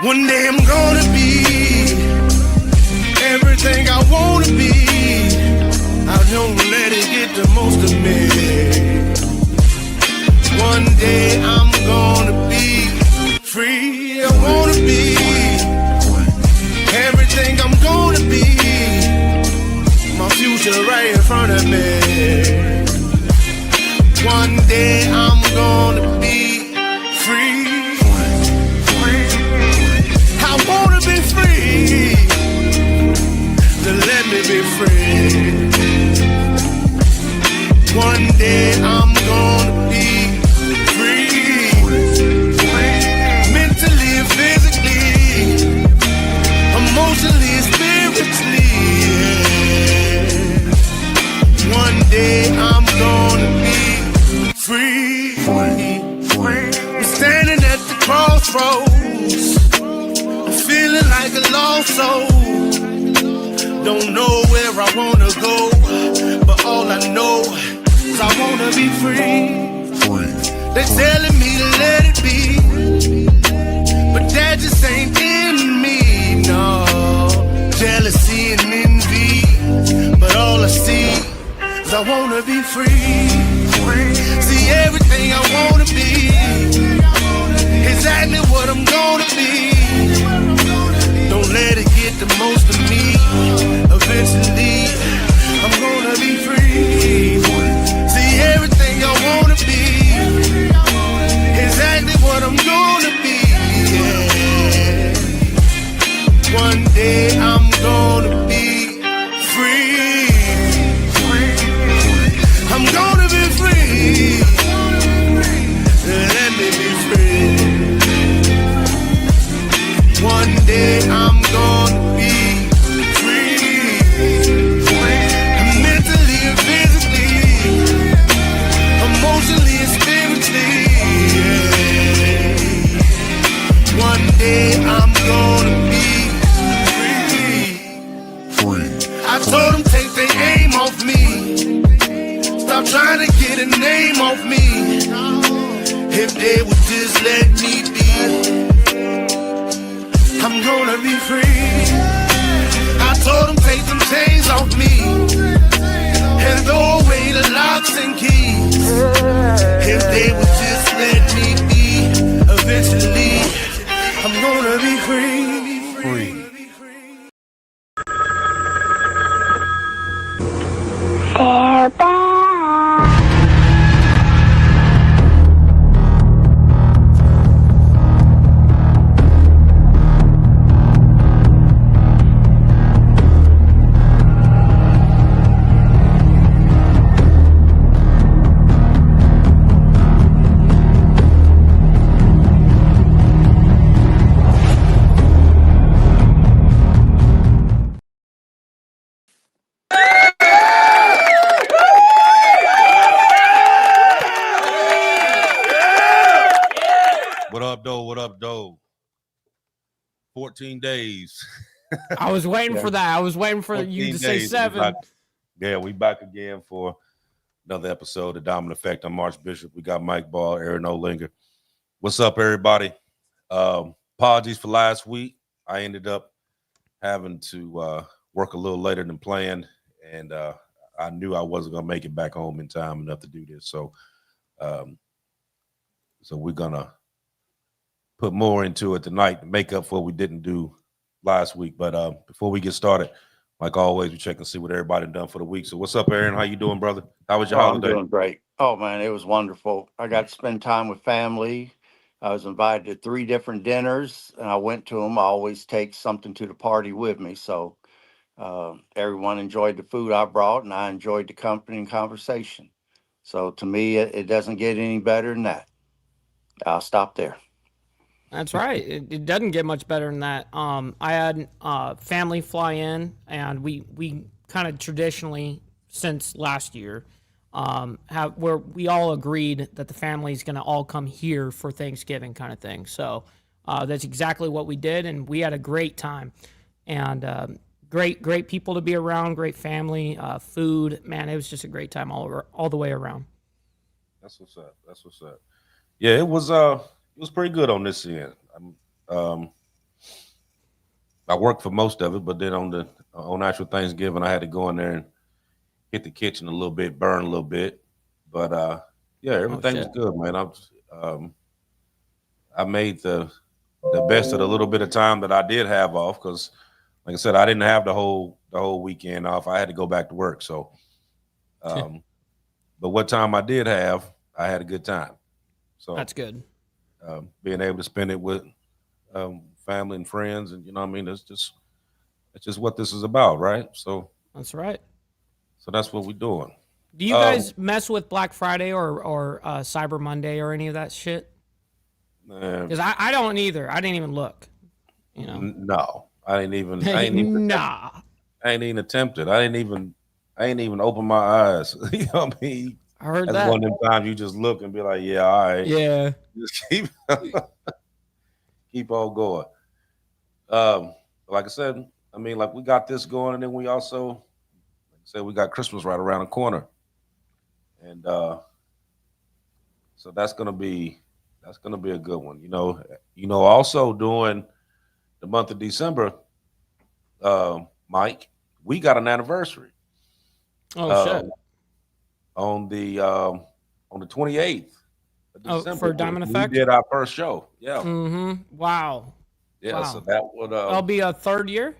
One day I'm gonna be everything I wanna be. I don't let it get the most of me. One day I'm gonna be free. I wanna be everything I'm gonna be. My future right in front of me. One day I'm gonna be free. I wanna be free. So let me be free. One day I'm gonna be free. Mentally and physically, emotionally and spiritually. Yeah. One day I'm gonna be free. I'm standing at the crossroads, feeling like a lost soul. Don't know where I wanna go, but all I know is I wanna be free. They're telling me to let it be, but that just ain't in me, no. Jealousy and envy, but all I see is I wanna be free. See everything I wanna be, exactly what I'm gonna be. Don't let it get the most of me. Eventually, I'm gonna be free. See everything I wanna be, exactly what I'm gonna be. Yeah. One day I'm gonna be free. I'm gonna be free. Let me be free. One day I'm gonna be free. Mentally and physically, emotionally and spiritually. Yeah. One day I'm gonna be free. I told them take their aim off me. Stop trying to get a name off me. If they would just let me be, I'm gonna be free. I told them take them chains off me and throw away the locks and keys. If they would just let me be, eventually I'm gonna be free. They're back. What up, though? 14 days. I was waiting for that. I was waiting for you to say 7. We back again for another episode of Dominant Effect. I'm Archbishop. We got Mike Ball, Aaron Olinger. What's up, everybody? Apologies for last week. I ended up having to work a little later than planned, and I knew I wasn't going to make it back home in time enough to do this. So we're going to put more into it tonight to make up for what we didn't do last week. But before we get started, like always, we check and see what everybody done for the week. So what's up, Aaron? How you doing, brother? How was your holiday? I'm doing great. Oh, man, it was wonderful. I got to spend time with family. I was invited to 3 different dinners, and I went to them. I always take something to the party with me. So everyone enjoyed the food I brought, and I enjoyed the company and conversation. So to me, it doesn't get any better than that. I'll stop there. That's right. It doesn't get much better than that. I had family fly in, and we kind of traditionally, since last year, where we all agreed that the family's going to all come here for Thanksgiving kind of thing. So that's exactly what we did, and we had a great time. And great people to be around, great family, food. Man, it was just a great time all the way around. That's what's up. Yeah, it was pretty good on this end. I worked for most of it, but then on actual Thanksgiving, I had to go in there and hit the kitchen a little bit, burn a little bit. But yeah, Oh everything was shit. good, man. Um, I made the best of the little bit of time that I did have off because, like I said, I didn't have the whole weekend off. I had to go back to work. So, um, but what time I did have, I had a good time. So, That's good. being able to spend it with family and friends, and what I mean, it's just what this is about, right? That's right. So that's what we're doing. Do you Um, guys mess with Black Friday or Cyber Monday or any of that shit? man, Because I don't either. I didn't even look. You know. no, I ain't even attempted. Nah. I ain't even attempted. I ain't even opened my eyes. You know what I mean? I heard That's that. one of them times you just look and be like, yeah, all right, Yeah. just keep on going. Um, like I said, I mean, like we got this going, and then we also, like I said, we got Christmas right around the corner, and so that's gonna be a good one. Also during the month of December, Mike, we got an anniversary. Oh Uh, shit. on the 28th of Oh, December, for Diamond we Effect. did our first show. Yeah, Wow. yeah. So Wow. that would That'll be a third year.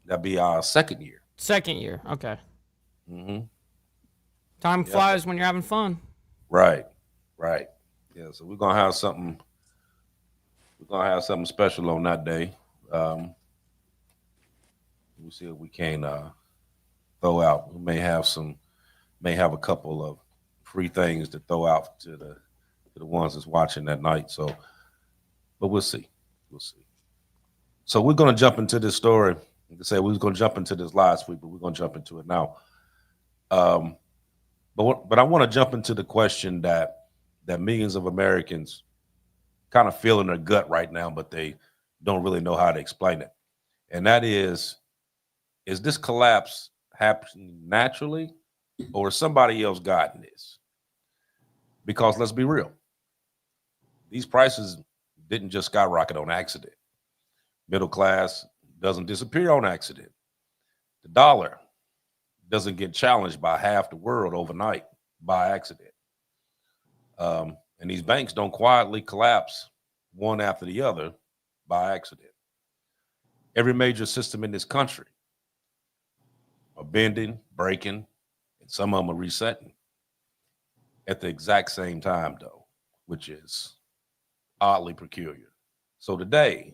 that be our second year. Second year. Okay. Hmm. Time Yep. flies when you're having fun. Right. Right. Yeah. So we're gonna have something. We're gonna have something special on that day. Um, we'll see if we can throw out. We may have a couple of free things to throw out to the ones that's watching that night. So, but we'll see. We'll see. So we're gonna jump into this story. Like I said, we was gonna jump into this last week, but we're gonna jump into it now. Um, but I want to jump into the question that millions of Americans kind of feel in their gut right now, but they don't really know how to explain it. And that is this collapse happening naturally, or is somebody else guiding this? Because let's be real, these prices didn't just skyrocket on accident. Middle class doesn't disappear on accident. The dollar doesn't get challenged by half the world overnight by accident. And these banks don't quietly collapse one after the other by accident. Every major system in this country are bending, breaking, and some of them are resetting at the exact same time, though, which is oddly peculiar. So today,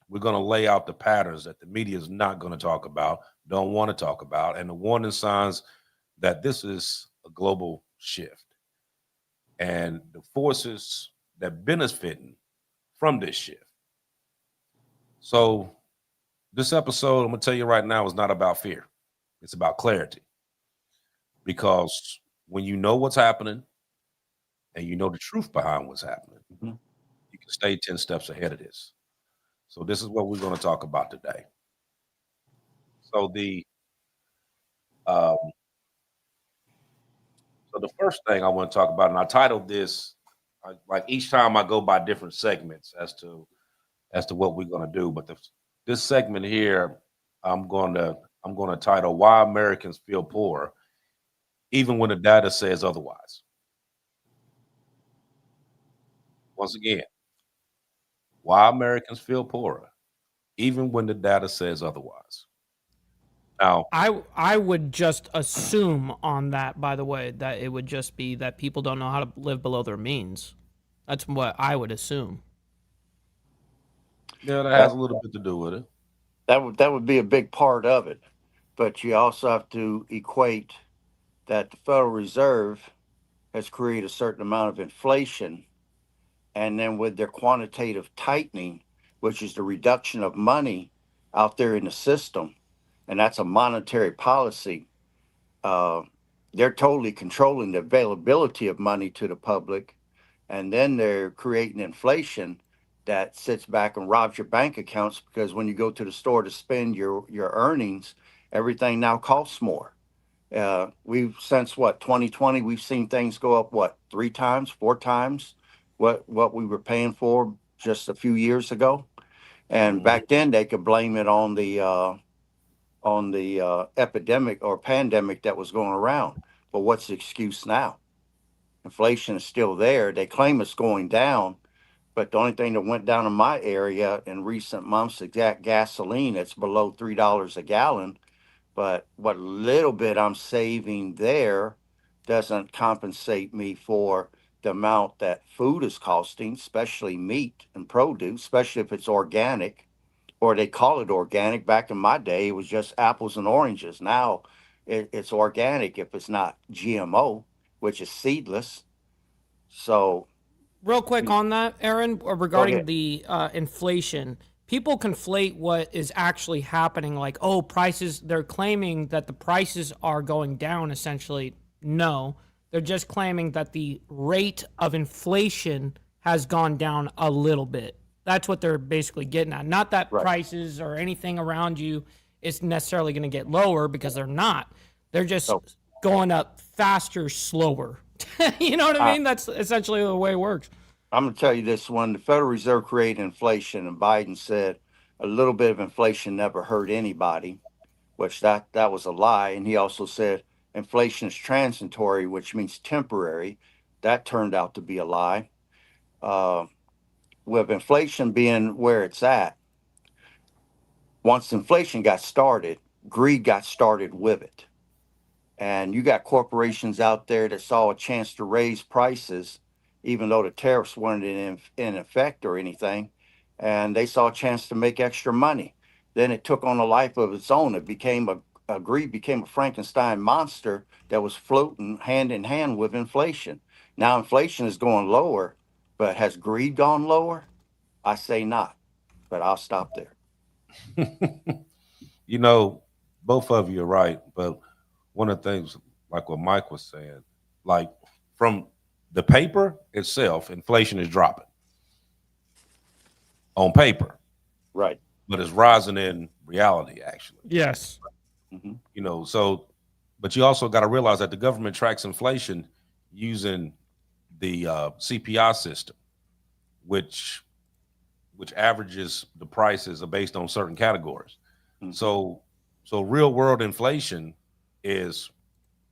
we're going to lay out the patterns that the media is not going to talk about, don't want to talk about, and the warning signs that this is a global shift and the forces that benefiting from this shift. So this episode, I'm gonna tell you right now, is not about fear. It's about clarity. Because when you know what's happening and you know the truth behind what's happening, Mhm. you can stay 10 steps ahead of this. So this is what we're going to talk about today. So um, the first thing I want to talk about, and I titled this like each time I go by different segments as to what we're going to do. But this segment here, I'm going to title "Why Americans Feel Poor, Even When the Data Says Otherwise." Once again, why Americans feel poorer, even when the data says otherwise. Now, I would just assume on that, by the way, that it would just be that people don't know how to live below their means. That's what I would assume. yeah, that has That a little bit to do with it. that would be a big part of it. But you also have to equate that the Federal Reserve has created a certain amount of inflation, and then with their quantitative tightening, which is the reduction of money out there in the system, and that's a monetary policy. Uh, they're totally controlling the availability of money to the public, and then they're creating inflation that sits back and robs your bank accounts because when you go to the store to spend your earnings, everything now costs more. We've since what 2020, we've seen things go up what three times, four times what we were paying for just a few years ago. And back then they could blame it on the epidemic or pandemic that was going around. But what's the excuse now? Inflation is still there. They claim it's going down, but the only thing that went down in my area in recent months is that gasoline. It's below $3 a gallon. But what little bit I'm saving there doesn't compensate me for the amount that food is costing, especially meat and produce, especially if it's organic, or they call it organic. Back in my day, it was just apples and oranges. Now it's organic if it's not GMO, which is seedless. So Real quick on that, Aaron, go regarding ahead. the inflation, people conflate what is actually happening. Like, oh, prices, they're claiming that the prices are going down essentially. No, they're just claiming that the rate of inflation has gone down a little bit. That's what they're basically getting at. Not that Right. prices or anything around you is necessarily going to get lower, because they're not. They're just So going up faster, slower. You know what I I, mean? That's essentially the way it works. I'm going to tell you this: when the Federal Reserve created inflation, and Biden said a little bit of inflation never hurt anybody, which that was a lie. And he also said inflation is transitory, which means temporary. That turned out to be a lie. Uh, with inflation being where it's at, once inflation got started, greed got started with it. And you got corporations out there that saw a chance to raise prices, even though the tariffs weren't in effect or anything. And they saw a chance to make extra money. Then it took on a life of its own. It became a greed became a Frankenstein monster that was floating hand in hand with inflation. Now inflation is going lower, but has greed gone lower? I say not, but I'll stop there. You know, both of you are right, but one of the things, like what Mike was saying, like from the paper itself, inflation is dropping on paper, Right. but it's rising in reality, actually. Yes. Hmm. So, but you also got to realize that the government tracks inflation using the CPI system, which averages the prices are based on certain categories. Hmm. So, real world inflation is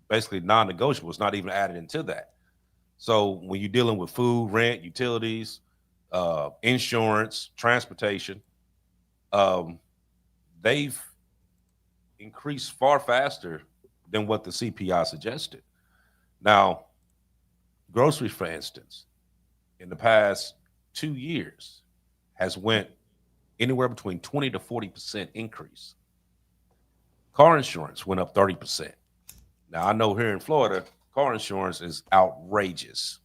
basically non-negotiable. It's not even added into that. So when you're dealing with food, rent, utilities, insurance, transportation, um, they've increased far faster than what the CPI suggested. Now, groceries, for instance, in the past 2 years, has went anywhere between 20 to 40% increase. Car insurance went up 30%. Now I know here in Florida, car insurance is outrageous.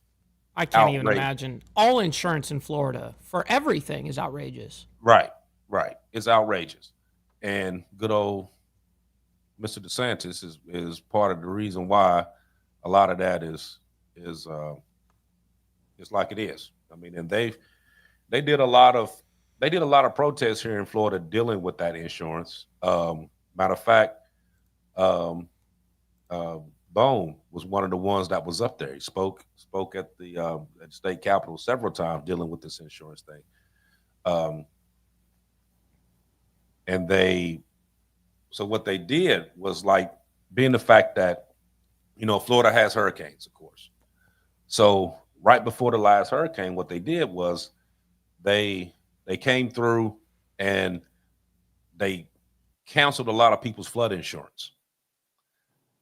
I can't even Outrageous. imagine. All insurance in Florida for everything is outrageous. Right, right. It's outrageous. And good old Mr. DeSantis is part of the reason why a lot of that is it's like it is. I mean, and they did a lot of protests here in Florida dealing with that insurance. Matter of fact, um, uh, Bone was one of the ones that was up there. He spoke at the state capitol several times dealing with this insurance thing. Um, and so what they did was, like, being the fact that Florida has hurricanes, of course. So right before the last hurricane, what they did was they came through and they canceled a lot of people's flood insurance.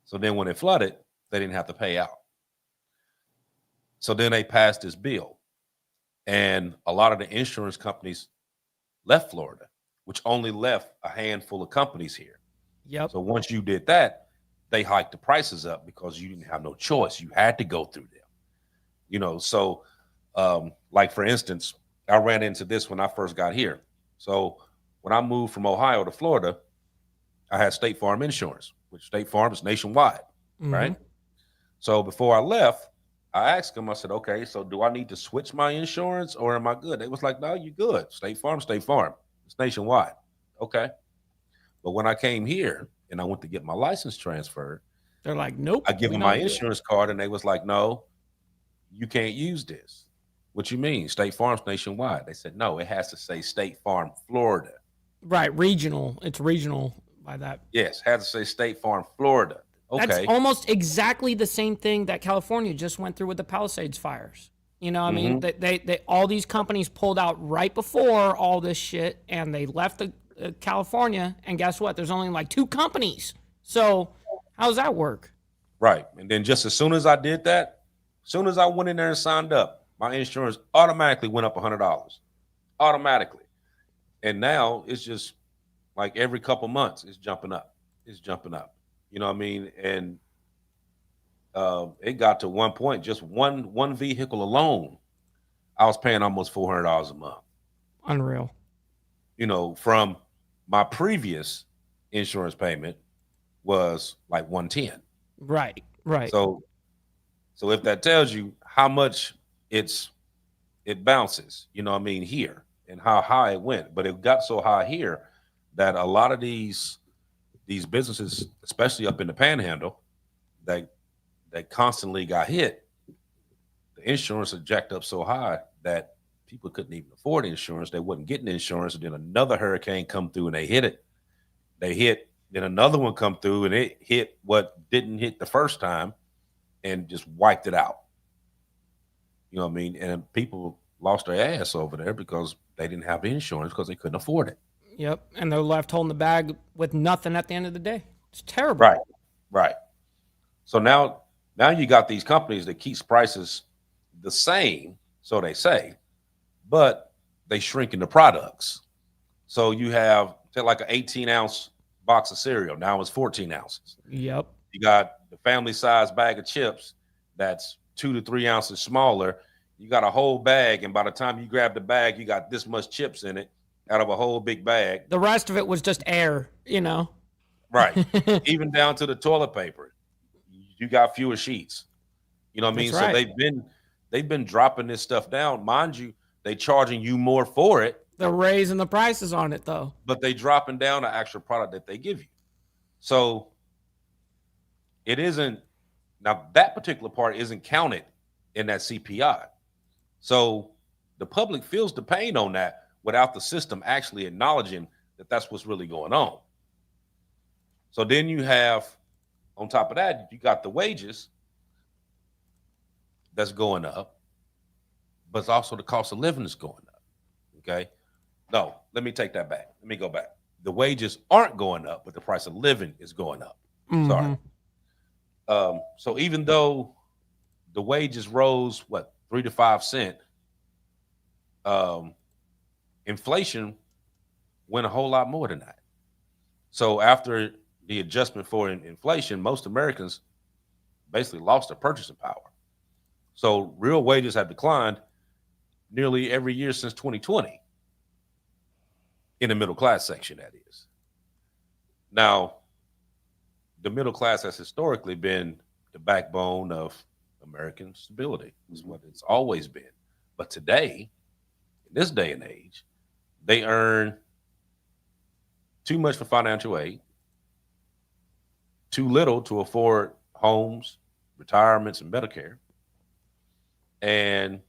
So then when it flooded, they didn't have to pay out. So then they passed this bill, and a lot of the insurance companies left Florida, which only left a handful of companies here. Yep. So once you did that, they hiked the prices up because you didn't have no choice. You had to go through them. So like, for instance, I ran into this when I first got here. So when I moved from Ohio to Florida, I had State Farm insurance, which State Farm is nationwide, Mm-hmm. right? So before I left, I asked them, I said, okay, so do I need to switch my insurance or am I good? They was like, no, you good. State Farm, State Farm. It's nationwide. Okay. But when I came here and I went to get my license transferred, They're like, nope, I give we them my not good. insurance card and they was like, no, you can't use this. What you mean? State Farm's nationwide. They said, no, it has to say State Farm, Florida. Right, regional. It's regional by that. Yes, has to say State Farm, Florida. That's Okay. almost exactly the same thing that California just went through with the Palisades fires. You know what I mean? They all these companies pulled out right before all this shit, and they left the California. And guess what? There's only like 2 companies. So how does that work? Right. And then just as soon as I did that, as soon as I went in there and signed up, my insurance automatically went up $100. Automatically. And now it's just like every couple months, it's jumping up. It's jumping up. You know what I mean? And it got to one point, just one vehicle alone, I was paying almost $400 a month. Unreal. You know, from my previous insurance payment was like 110. Right. Right. So if that tells you how much it bounces, you know what I mean, here, and how high it went. But it got so high here that a lot of these businesses, especially up in the panhandle, that constantly got hit, the insurance had jacked up so high that people couldn't even afford insurance. They wasn't getting insurance. And then another hurricane come through and they hit it. They hit, then another one come through and it hit what didn't hit the first time and just wiped it out. You know what I mean? And people lost their ass over there because they didn't have insurance because they couldn't afford it. Yep. And they're left holding the bag with nothing at the end of the day. It's terrible. Right. Right. So now you got these companies that keeps prices the same, so they say, but they shrinking the products. So you have like an 18-ounce box of cereal. Now it's 14 ounces. Yep. You got the family size bag of chips that's 2 to 3 ounces smaller. You got a whole bag, and by the time you grab the bag, you got this much chips in it out of a whole big bag. The rest of it was just air, you know? Right. Even down to the toilet paper. You got fewer sheets. You know what I mean? That's right. So they've been dropping this stuff down. Mind you, they charging you more for it. They're raising the prices on it though. But they dropping down the actual product that they give you. So it isn't, now that particular part isn't counted in that CPI. So the public feels the pain on that without the system actually acknowledging that that's what's really going on. So then you have, on top of that, you got the wages that's going up, but it's also the cost of living is going up. Okay. No, let me take that back. Let me go back. The wages aren't going up, but the price of living is going up. Mm-hmm. Sorry. So even though the wages rose, 3 to 5 cents, inflation went a whole lot more than that. So after the adjustment for inflation, most Americans basically lost their purchasing power. So real wages have declined nearly every year since 2020 in the middle class section, that is. Now, the middle class has historically been the backbone of American stability. Is what it's always been. But today, in this day and age, they earn too much for financial aid, too little to afford homes, retirements, and Medicare. And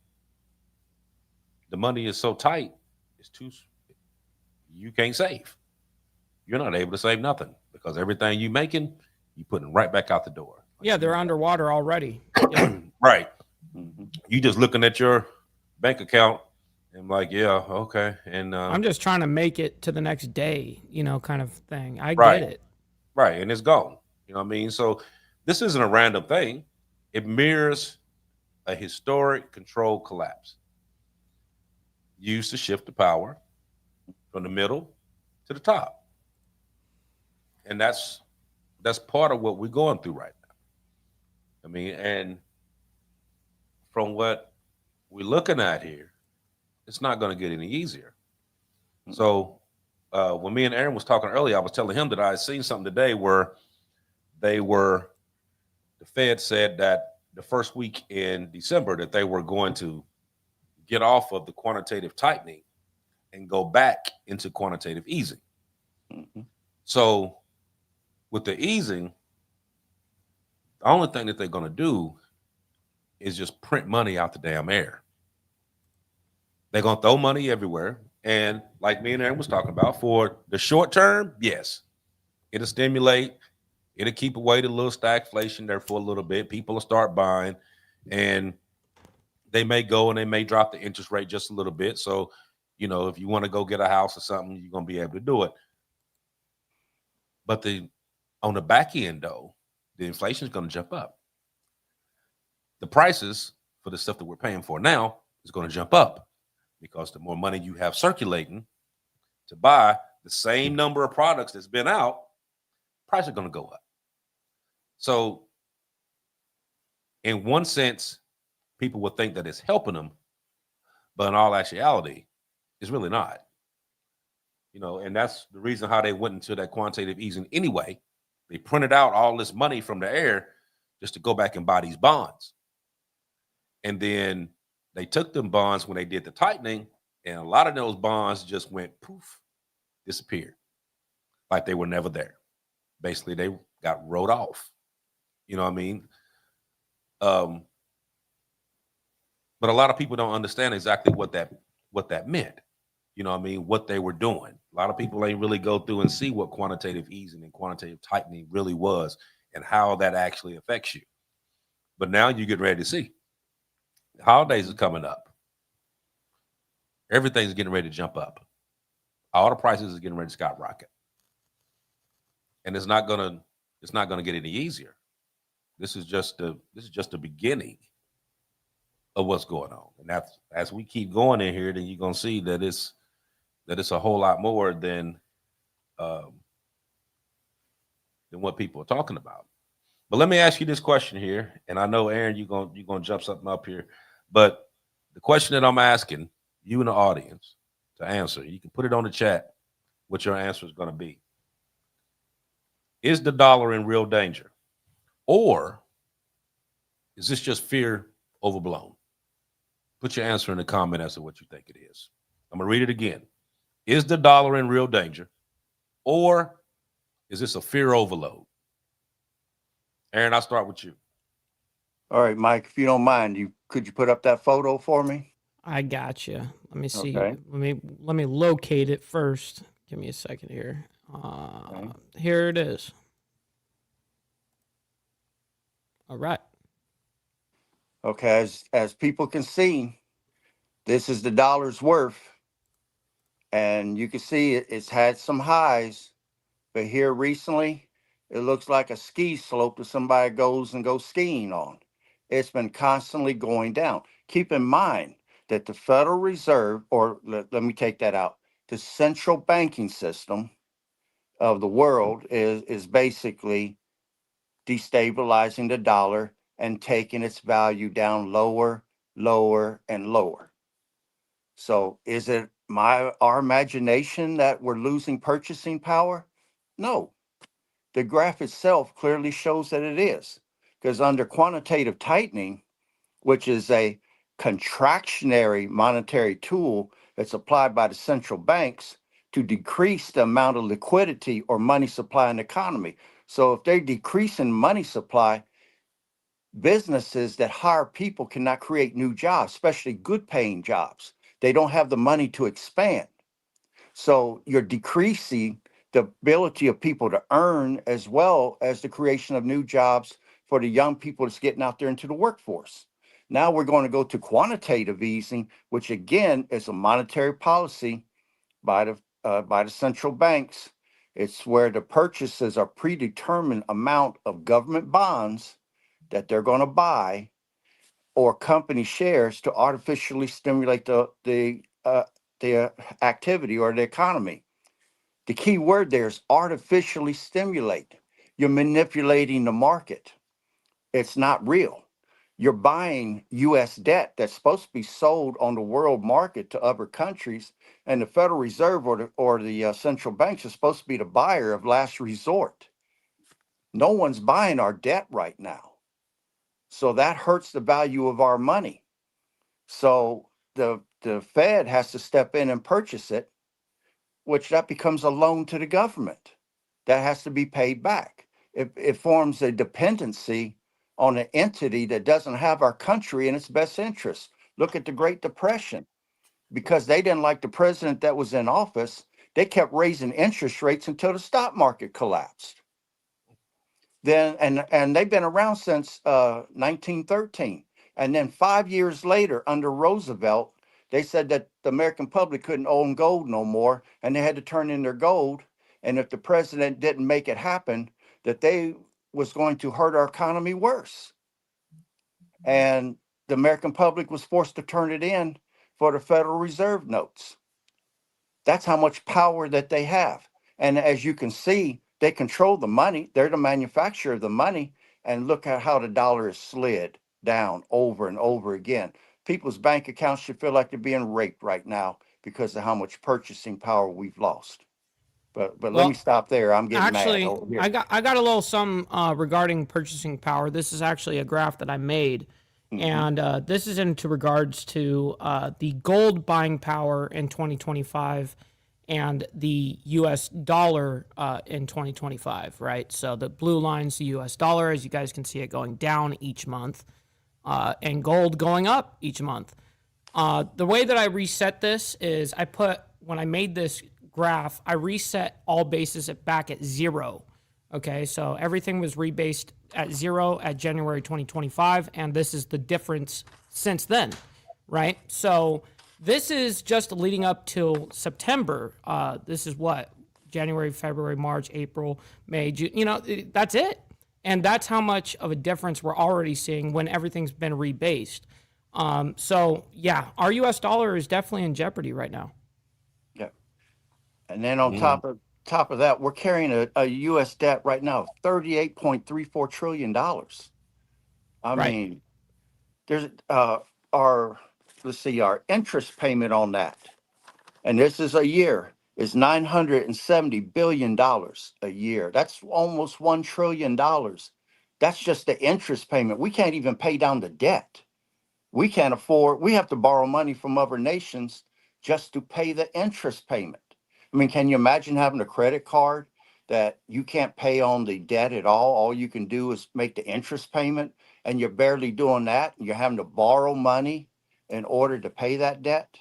the money is so tight, you can't save. You're not able to save nothing because everything you making, you putting right back out the door. Yeah, they're underwater already. Yeah. Right. You just looking at your bank account and like, yeah, okay. And I'm just trying to make it to the next day, kind of thing. I right. get it. Right. And it's gone. You know what I mean? So this isn't a random thing. It mirrors a historic control collapse used to shift the power from the middle to the top. And that's part of what we're going through right now. I mean, and from what we're looking at here, it's not going to get any easier. So when me and Aaron was talking earlier, I was telling him that I had seen something today where the Fed said that the first week in December that they were going to get off of the quantitative tightening and go back into quantitative easing. Mm-hmm. So with the easing, the only thing that they're going to do is just print money out the damn air. They're going to throw money everywhere. And like me and Aaron was talking about, for the short term, yes, it'll stimulate, it'll keep away the little stagflation there for a little bit. People will start buying, and they may go and they may drop the interest rate just a little bit. So, if you want to go get a house or something, you're going to be able to do it. But on the back end, though, the inflation is going to jump up. The prices for the stuff that we're paying for now is going to jump up, because the more money you have circulating to buy the same number of products that's been out, prices are going to go up. So in one sense, people would think that it's helping them, but in all actuality, it's really not. And that's the reason how they went into that quantitative easing anyway. They printed out all this money from the air just to go back and buy these bonds. And then they took them bonds when they did the tightening, and a lot of those bonds just went poof, disappeared, like they were never there. Basically, they got wrote off. You know what I mean? But a lot of people don't understand exactly what that meant. You know what I mean? What they were doing. A lot of people ain't really go through and see what quantitative easing and quantitative tightening really was and how that actually affects you. But now you get ready to see. The holidays are coming up. Everything's getting ready to jump up. All the prices are getting ready to skyrocket. And it's not gonna get any easier. This is just the beginning of what's going on. And that's, as we keep going in here, then you're gonna see that it's a whole lot more than what people are talking about. But let me ask you this question here, and I know, Aaron, you're gonna jump something up here, but the question that I'm asking you in the audience to answer, you can put it on the chat what your answer is going to be. Is the dollar in real danger, or is this just fear overblown? Put your answer in the comment as to what you think it is. I'm gonna read it again. Is the dollar in real danger, or is this a fear overload? Aaron, I'll start with you. All right, Mike, if you don't mind, could you put up that photo for me? I got you. Let me see. Okay. Let me locate it first. Give me a second here. Okay. Here it is. All right. Okay, as people can see, this is the dollar's worth. And you can see it's had some highs, but here recently, it looks like a ski slope that somebody goes skiing on. It's been constantly going down. Keep in mind that the Federal Reserve, or let me take that out, the central banking system of the world is basically destabilizing the dollar and taking its value down lower, lower, and lower. So is it our imagination that we're losing purchasing power? No. The graph itself clearly shows that it is, because under quantitative tightening, which is a contractionary monetary tool that's applied by the central banks to decrease the amount of liquidity or money supply in the economy. So if they're decreasing money supply, businesses that hire people cannot create new jobs, especially good paying jobs. They don't have the money to expand. So you're decreasing the ability of people to earn, as well as the creation of new jobs for the young people that's getting out there into the workforce. Now we're going to go to quantitative easing, which again is a monetary policy by the central banks. It's where the purchases are predetermined amount of government bonds that they're going to buy, or company shares, to artificially stimulate the activity or the economy. The key word there is artificially stimulate. You're manipulating the market. It's not real. You're buying U.S. debt that's supposed to be sold on the world market to other countries, and the Federal Reserve or the central banks are supposed to be the buyer of last resort. No one's buying our debt right now. So that hurts the value of our money. So the Fed has to step in and purchase it, which that becomes a loan to the government that has to be paid back. It forms a dependency on an entity that doesn't have our country in its best interest. Look at the Great Depression. because they didn't like the president that was in office, they kept raising interest rates until the stock market collapsed. Then and they've been around since 1913. And then 5 years later, under Roosevelt, they said that the American public couldn't own gold no more, and they had to turn in their gold. And if the president didn't make it happen, that they was going to hurt our economy worse. And the American public was forced to turn it in for the Federal Reserve notes. That's how much power that they have. And as you can see, they control the money. They're the manufacturer of the money. And look at how the dollar is slid down over and over again. People's bank accounts should feel like they're being raped right now because of how much purchasing power we've lost. But let me Well, stop there. I'm getting mad actually, over here. I got a little some regarding purchasing power. This is actually a graph that I made, and this is into regards to the gold buying power in 2025 and the U.S. dollar in 2025. Right. So the blue line's the U.S. dollar, as you guys can see it going down each month, and gold going up each month. The way that I reset this is when I made this graph, I reset all bases back at 0. Okay, so everything was rebased at 0 at January 2025, and this is the difference since then, right? So this is just leading up till September. This is what? January, February, March, April, May, June. That's it. And that's how much of a difference we're already seeing when everything's been rebased. So yeah, our U.S. dollar is definitely in jeopardy right now. Yeah. And then on top of that, we're carrying a U.S. debt right now of $38.34 trillion. I Right. mean, there's our interest payment on that, and this is a year, is $970 billion a year. That's almost $1 trillion. That's just the interest payment. We can't even pay down the debt. We can't afford, we have to borrow money from other nations just to pay the interest payment. I mean, can you imagine having a credit card that you can't pay on the debt at all? All you can do is make the interest payment, and you're barely doing that. You're having to borrow money in order to pay that debt.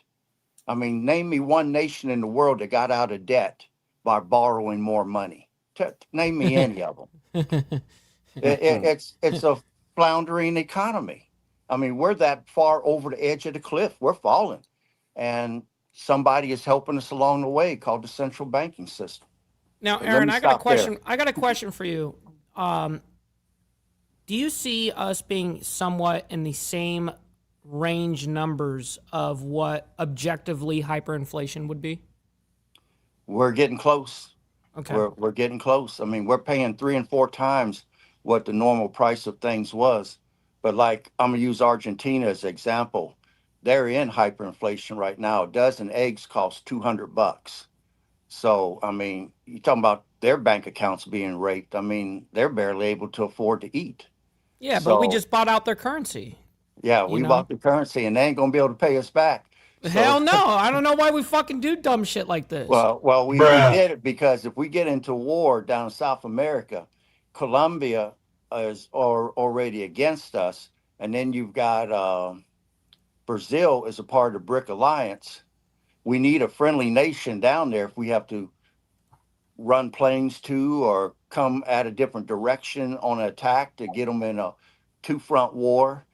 I mean, name me one nation in the world that got out of debt by borrowing more money. Name me any of them. It's a floundering economy. I mean, we're that far over the edge of the cliff. We're falling. And somebody is helping us along the way called the central banking system. Now, But let Aaron, me I got a stop there. question. I got a question for you. Do you see us being somewhat in the same range numbers of what objectively hyperinflation would be? We're getting close. Okay. We're getting close. I mean, we're paying 3 and 4 times what the normal price of things was. But like, I'm gonna use Argentina as an example. They're in hyperinflation right now. A dozen eggs cost $200. So I mean, you talking about their bank accounts being raped. I mean, they're barely able to afford to eat. Yeah, but we So just bought out their currency. yeah, You we know? bought the currency and they ain't gonna be able to pay us back. So Hell it's no. I don't know why we fucking do dumb shit like this. well, we did it because if we get into war down in South America, Colombia is already against us, and then you've got Brazil as a part of the BRIC alliance. We need a friendly nation down there if we have to run planes to or come at a different direction on an attack to get them in a two-front war.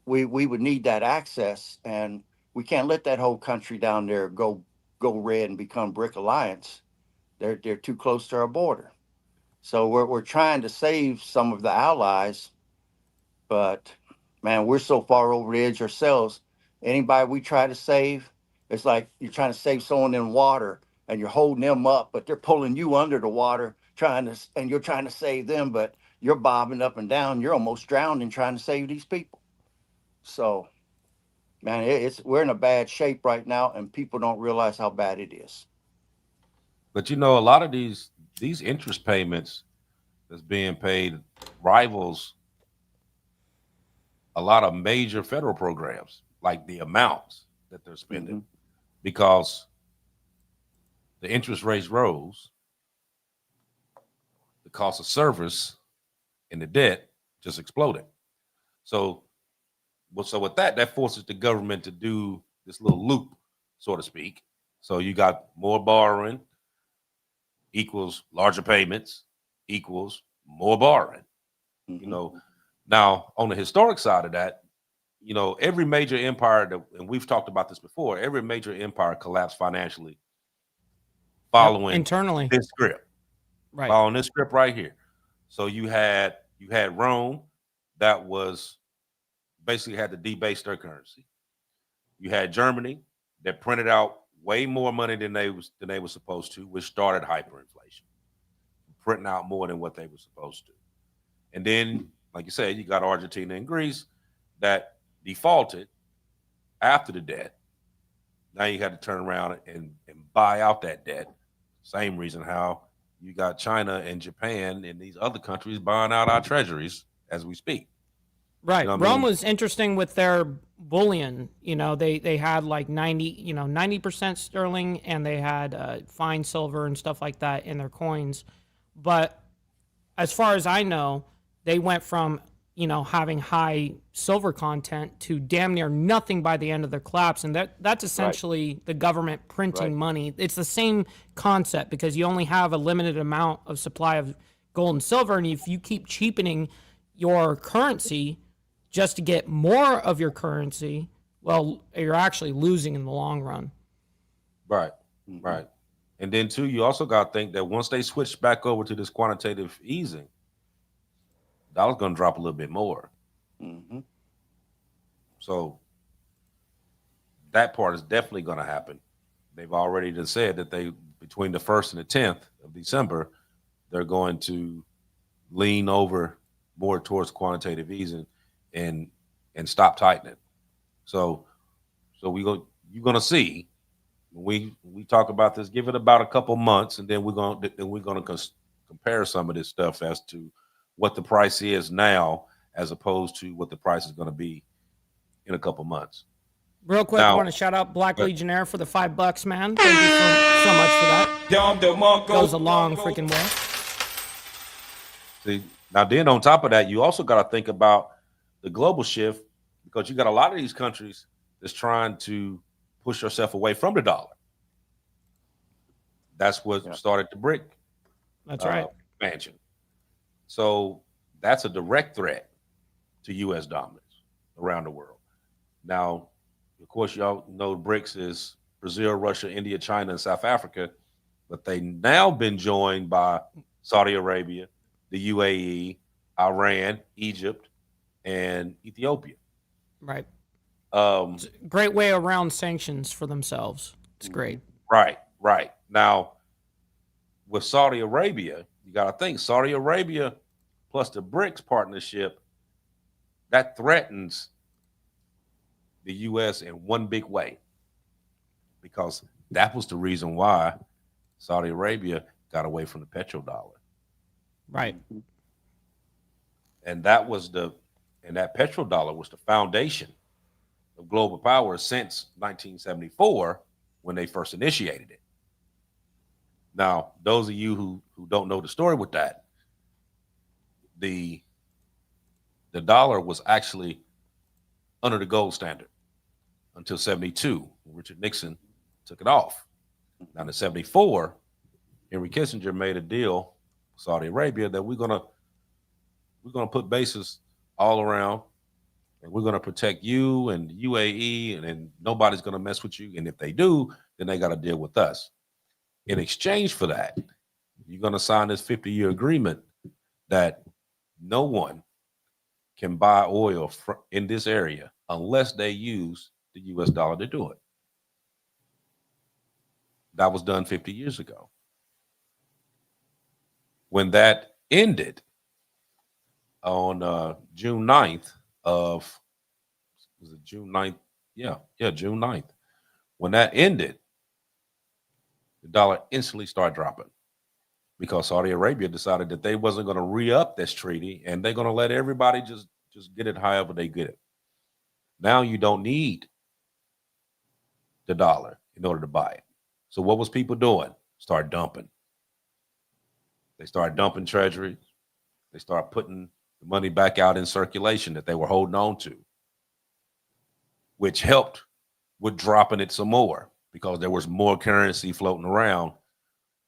We would need that access, and we can't let that whole country down there go red and become BRIC alliance. They're too close to our border. So we're trying to save some of the allies, but man, we're so far over the edge ourselves. Anybody we try to save, it's like you're trying to save someone in water and you're holding them up, but they're pulling you under the water, and you're trying to save them, but you're bobbing up and down. You're almost drowning trying to save these people. So, man, we're in a bad shape right now, and people don't realize how bad it is. But a lot of these interest payments that's being paid rivals a lot of major federal programs, like the amounts that they're spending, because the interest rates rose, the cost of service and the debt just exploded. So with that forces the government to do this little loop so to speak. So you got more borrowing equals larger payments equals more borrowing. You know, now on the historic side of that, you know, every major empire and we've talked about this before, every major empire collapsed financially following internally this script, right. following this script right here. So you had Rome that was basically had to debase their currency. You had Germany that printed out way more money than they were supposed to, which started hyperinflation, printing out more than what they were supposed to. And then, like you said, you got Argentina and Greece that defaulted after the debt. Now you had to turn around and buy out that debt. Same reason how you got China and Japan and these other countries buying out our treasuries as we speak. Right. You know what Rome I mean? was interesting with their bullion. You know, they had like 90% sterling, and they had fine silver and stuff like that in their coins. But as far as I know, they went from, having high silver content to damn near nothing by the end of their collapse. And that's essentially the government printing money. It's the same concept, because you only have a limited amount of supply of gold and silver. And if you keep cheapening your currency just to get more of your currency, well, you're actually losing in the long run. Right. Right. And then too, you also got to think that once they switch back over to this quantitative easing, dollar's going to drop a little bit more. So that part is definitely going to happen. They've already just said that they, between the 1st and the 10th of December, they're going to lean over more towards quantitative easing and stop tightening. So you're going to see when we talk about this, give it about a couple months, and then we're going to compare some of this stuff as to what the price is now as opposed to what the price is going to be in a couple months. Real quick, I want to shout out Black Legionnaire for the $5, man. Thank you so much for that. Goes a long freaking way. See, now then on top of that, you also got to think about the global shift, because you got a lot of these countries that's trying to push yourself away from the dollar. That's what started the BRIC. That's right. Expansion. So that's a direct threat to U.S. dominance around the world. Now, of course, y'all know BRICS is Brazil, Russia, India, China, and South Africa, but they now been joined by Saudi Arabia, the UAE, Iran, Egypt, and Ethiopia. Right. It's a great way around sanctions for themselves. It's great. Right. Now, with Saudi Arabia, you got to think Saudi Arabia plus the BRICS partnership, that threatens the U.S. in one big way, because that was the reason why Saudi Arabia got away from the petrodollar. Right. And that petrodollar was the foundation of global power since 1974, when they first initiated it. Now, those of you who don't know the story with that, the dollar was actually under the gold standard until 72, when Richard Nixon took it off. Now in 74, Henry Kissinger made a deal with Saudi Arabia that we're gonna put bases all around, and we're gonna protect you and the UAE, and nobody's gonna mess with you. And if they do, then they got to deal with us. In exchange for that, you're gonna sign this 50-year agreement that no one can buy oil in this area unless they use the U.S. dollar to do it. That was done 50 years ago. When that ended on June 9th of, was it June 9th? Yeah, June 9th. When that ended, the dollar instantly started dropping, because Saudi Arabia decided that they wasn't going to re-up this treaty, and they're going to let everybody just get it however they get it. Now you don't need the dollar in order to buy it. So what was people doing? Start dumping. They started dumping treasuries. They start putting the money back out in circulation that they were holding on to, which helped with dropping it some more, because there was more currency floating around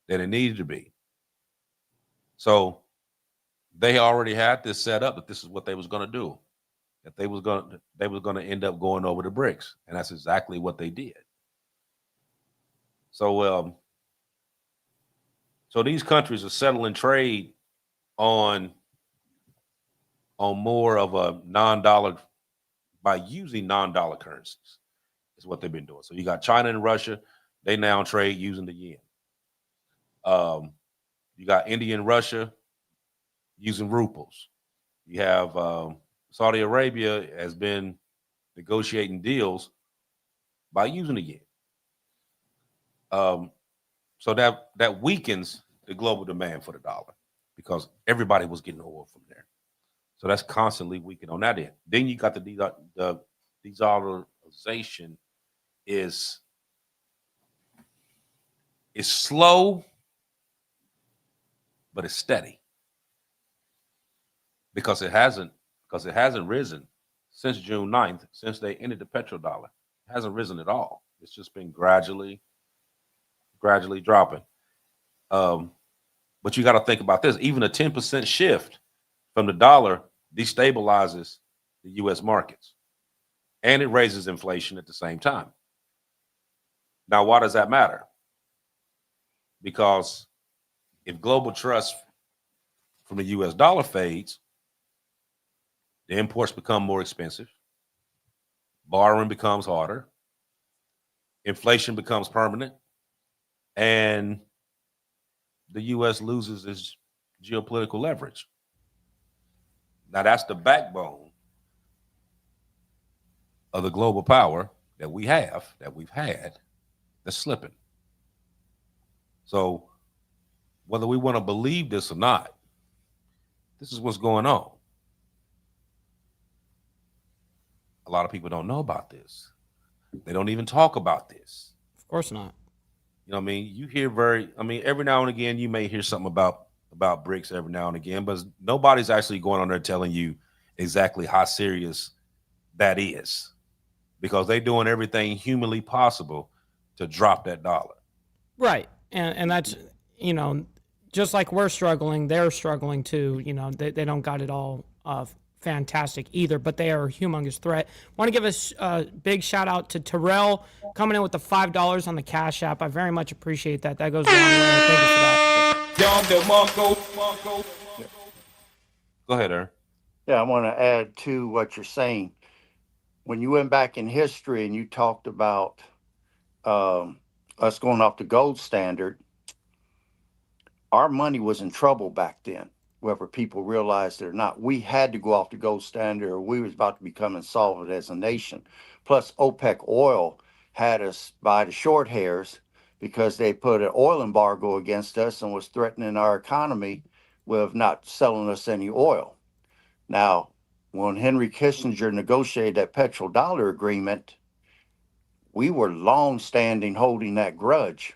than it needed to be. So they already had this set up that this is what they was going to do. That they was going to end up going over the BRICS, and that's exactly what they did. So so these countries are settling trade on more of a non-dollar by using non-dollar currencies is what they've been doing. So you got China and Russia, they now trade using the yen. You got India and Russia using ruples. You have Saudi Arabia has been negotiating deals by using the yen. So that weakens the global demand for the dollar because everybody was getting oil from there. So that's constantly weakening on that end. Then you got the de-dollarization is slow, but it's steady because it hasn't risen since June 9th, since they ended the petrodollar. It hasn't risen at all. It's just been gradually dropping. But you got to think about this. Even a 10% shift from the dollar destabilizes the U.S. markets, and it raises inflation at the same time. Now, why does that matter? Because if global trust from the U.S. dollar fades, the imports become more expensive, borrowing becomes harder, inflation becomes permanent, and the U.S. loses its geopolitical leverage. Now, that's the backbone of the global power that we've had, that's slipping. So whether we want to believe this or not, this is what's going on. A lot of people don't know about this. They don't even talk about this. Of course not. You know what I mean? You hear every now and again, you may hear something about BRICS every now and again, but nobody's actually going on there telling you exactly how serious that is because they're doing everything humanly possible to drop that dollar. Right. And that's, just like we're struggling, they're struggling too. They don't got it all fantastic either, but they are a humongous threat. Want to give a big shout out to Terrell coming in with the $5 on the Cash App. I very much appreciate that. That goes a long way. Thank you for that. Go ahead, Aaron. Yeah, I want to add to what you're saying. When you went back in history and you talked about us going off the gold standard, our money was in trouble back then, whether people realized it or not. We had to go off the gold standard or we was about to become insolvent as a nation. Plus, OPEC oil had us by the short hairs because they put an oil embargo against us and was threatening our economy with not selling us any oil. Now, when Henry Kissinger negotiated that petrodollar agreement, we were long-standing holding that grudge.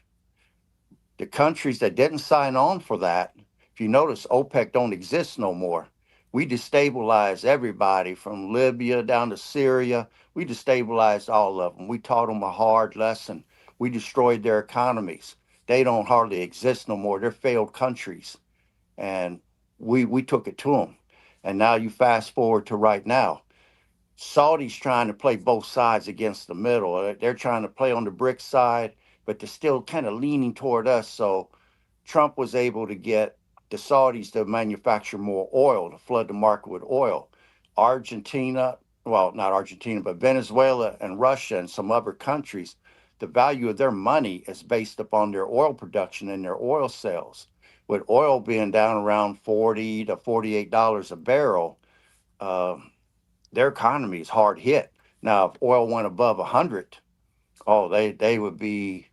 The countries that didn't sign on for that, if you notice, OPEC don't exist no more. We destabilized everybody from Libya down to Syria. We destabilized all of them. We taught them a hard lesson. We destroyed their economies. They don't hardly exist no more. They're failed countries. And we took it to them. And now you fast forward to right now. Saudi's trying to play both sides against the middle. They're trying to play on the BRICS side, but they're still kind of leaning toward us. So Trump was able to get the Saudis to manufacture more oil, to flood the market with oil. Argentina, well, not Argentina, but Venezuela and Russia and some other countries, the value of their money is based upon their oil production and their oil sales. With oil being down around $40 to $48 a barrel, their economy is hard hit. Now, if oil went above 100, they would be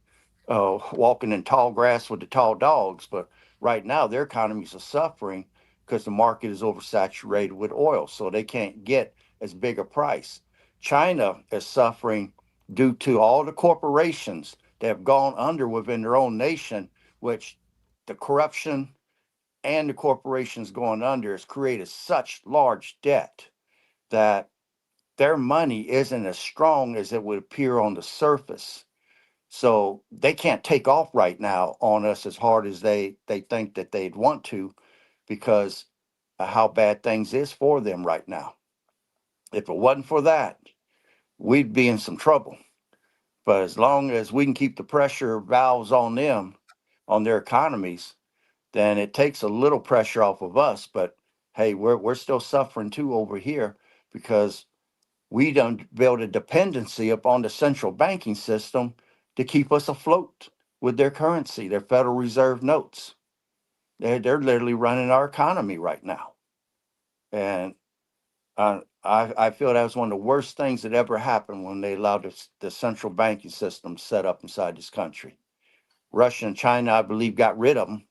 walking in tall grass with the tall dogs. But right now, their economies are suffering because the market is oversaturated with oil, so they can't get as big a price. China is suffering due to all the corporations that have gone under within their own nation, which the corruption and the corporations going under has created such large debt that their money isn't as strong as it would appear on the surface. So they can't take off right now on us as hard as they think that they'd want to, because of how bad things is for them right now. If it wasn't for that, we'd be in some trouble. But as long as we can keep the pressure valves on them, on their economies, then it takes a little pressure off of us. But hey, we're still suffering too over here, because we don't build a dependency upon the central banking system to keep us afloat with their currency, their Federal Reserve notes. They're literally running our economy right now. And I feel that was one of the worst things that ever happened when they allowed the central banking system set up inside this country. Russia and China, I believe, got rid of them,